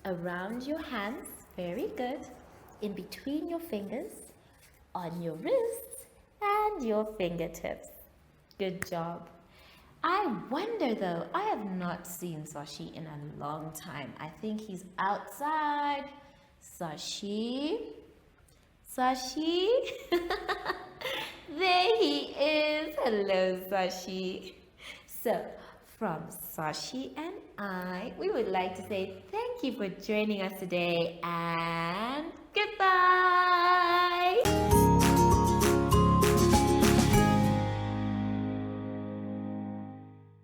Speaker 4: around your hands, very good, in between your fingers, on your wrists and your fingertips. Good job. I wonder though, I have not seen Zacky in a long time. I think he's outside. Zacky? Zacky? There he is. Hello, Zacky. So, from Zacky and I, we would like to say thank you for joining us today and goodbye.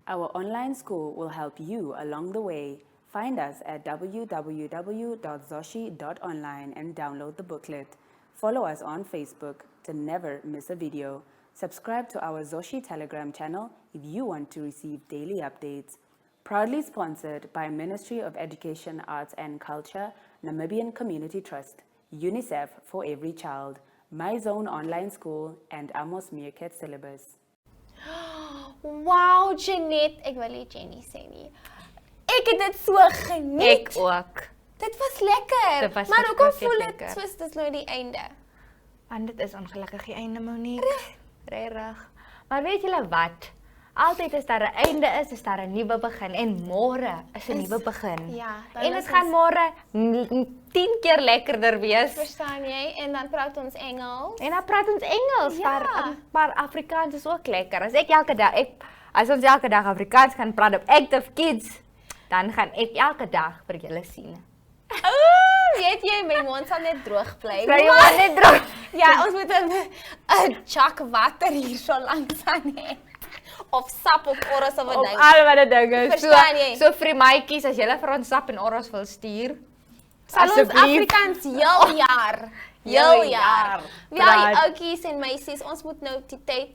Speaker 5: Our online school will help you along the way. Find us at www.zoshi.online and download the booklet. Follow us on Facebook to never miss a video. Subscribe to our Zacky Telegram channel if you want to receive daily updates. Proudly sponsored by Ministry of Education, Arts and Culture, Namibian Community Trust, UNICEF for Every Child, MyZone Online School and Amos Meerkat Syllabus.
Speaker 2: Wow, Jeanette, ek wil nie Jenny sê nie. Ek het dit so geniet.
Speaker 1: Ek ook.
Speaker 2: Dit was lekker.
Speaker 1: Dit was
Speaker 2: maar hoekom
Speaker 1: verskriklik
Speaker 2: voel dit
Speaker 1: lekker.
Speaker 2: soos dis nou die einde?
Speaker 1: Want dit is ongelukkig die einde, Monique. Regtig. Maar weet julle wat? Altyd as daar 'n einde is daar 'n nuwe begin. En môre is 'n nuwe begin.
Speaker 2: Ja, dan
Speaker 1: En
Speaker 2: is
Speaker 1: dit gaan
Speaker 2: ons-
Speaker 1: môre 10 keer lekkerder wees.
Speaker 2: Verstaan jy? En dan praat ons Engels.
Speaker 1: En dan praat ons Engels,
Speaker 2: Ja.
Speaker 1: maar Afrikaans is ook lekker. As ons elke dag Afrikaans gaan praat op Active Kids, dan gaan ek elke dag vir julle sien.
Speaker 2: Weet jy, my mond sal net droog bly.
Speaker 1: Kry jy maar net droog.
Speaker 2: Ja, ons moet 'n jug water hier so langs aan hê. Of sap of oros of 'n
Speaker 1: Op
Speaker 2: ding.
Speaker 1: al wat dit dinge.
Speaker 2: Verstaan jy?
Speaker 1: So vir maatjies, as julle vir ons sap en oros wil stuur,
Speaker 2: Sal ons
Speaker 1: asseblief.
Speaker 2: Afrikaans heel jaar.
Speaker 1: Heel jaar
Speaker 2: Ja,
Speaker 1: praat.
Speaker 2: ouetjies en meisies, ons moet nou die tyd.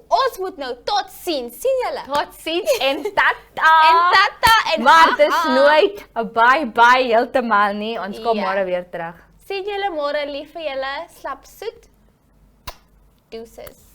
Speaker 2: Ons moet nou tot sien. Sien julle?
Speaker 1: Tot ziens en tata.
Speaker 2: En tata en
Speaker 1: Maar dit is
Speaker 2: ha-ha.
Speaker 1: nooit 'n bye-bye heeltemal nie. Ons kom
Speaker 2: Ja.
Speaker 1: môre weer terug.
Speaker 2: Sien julle môre, lief vir julle. Slap soet. Deuces.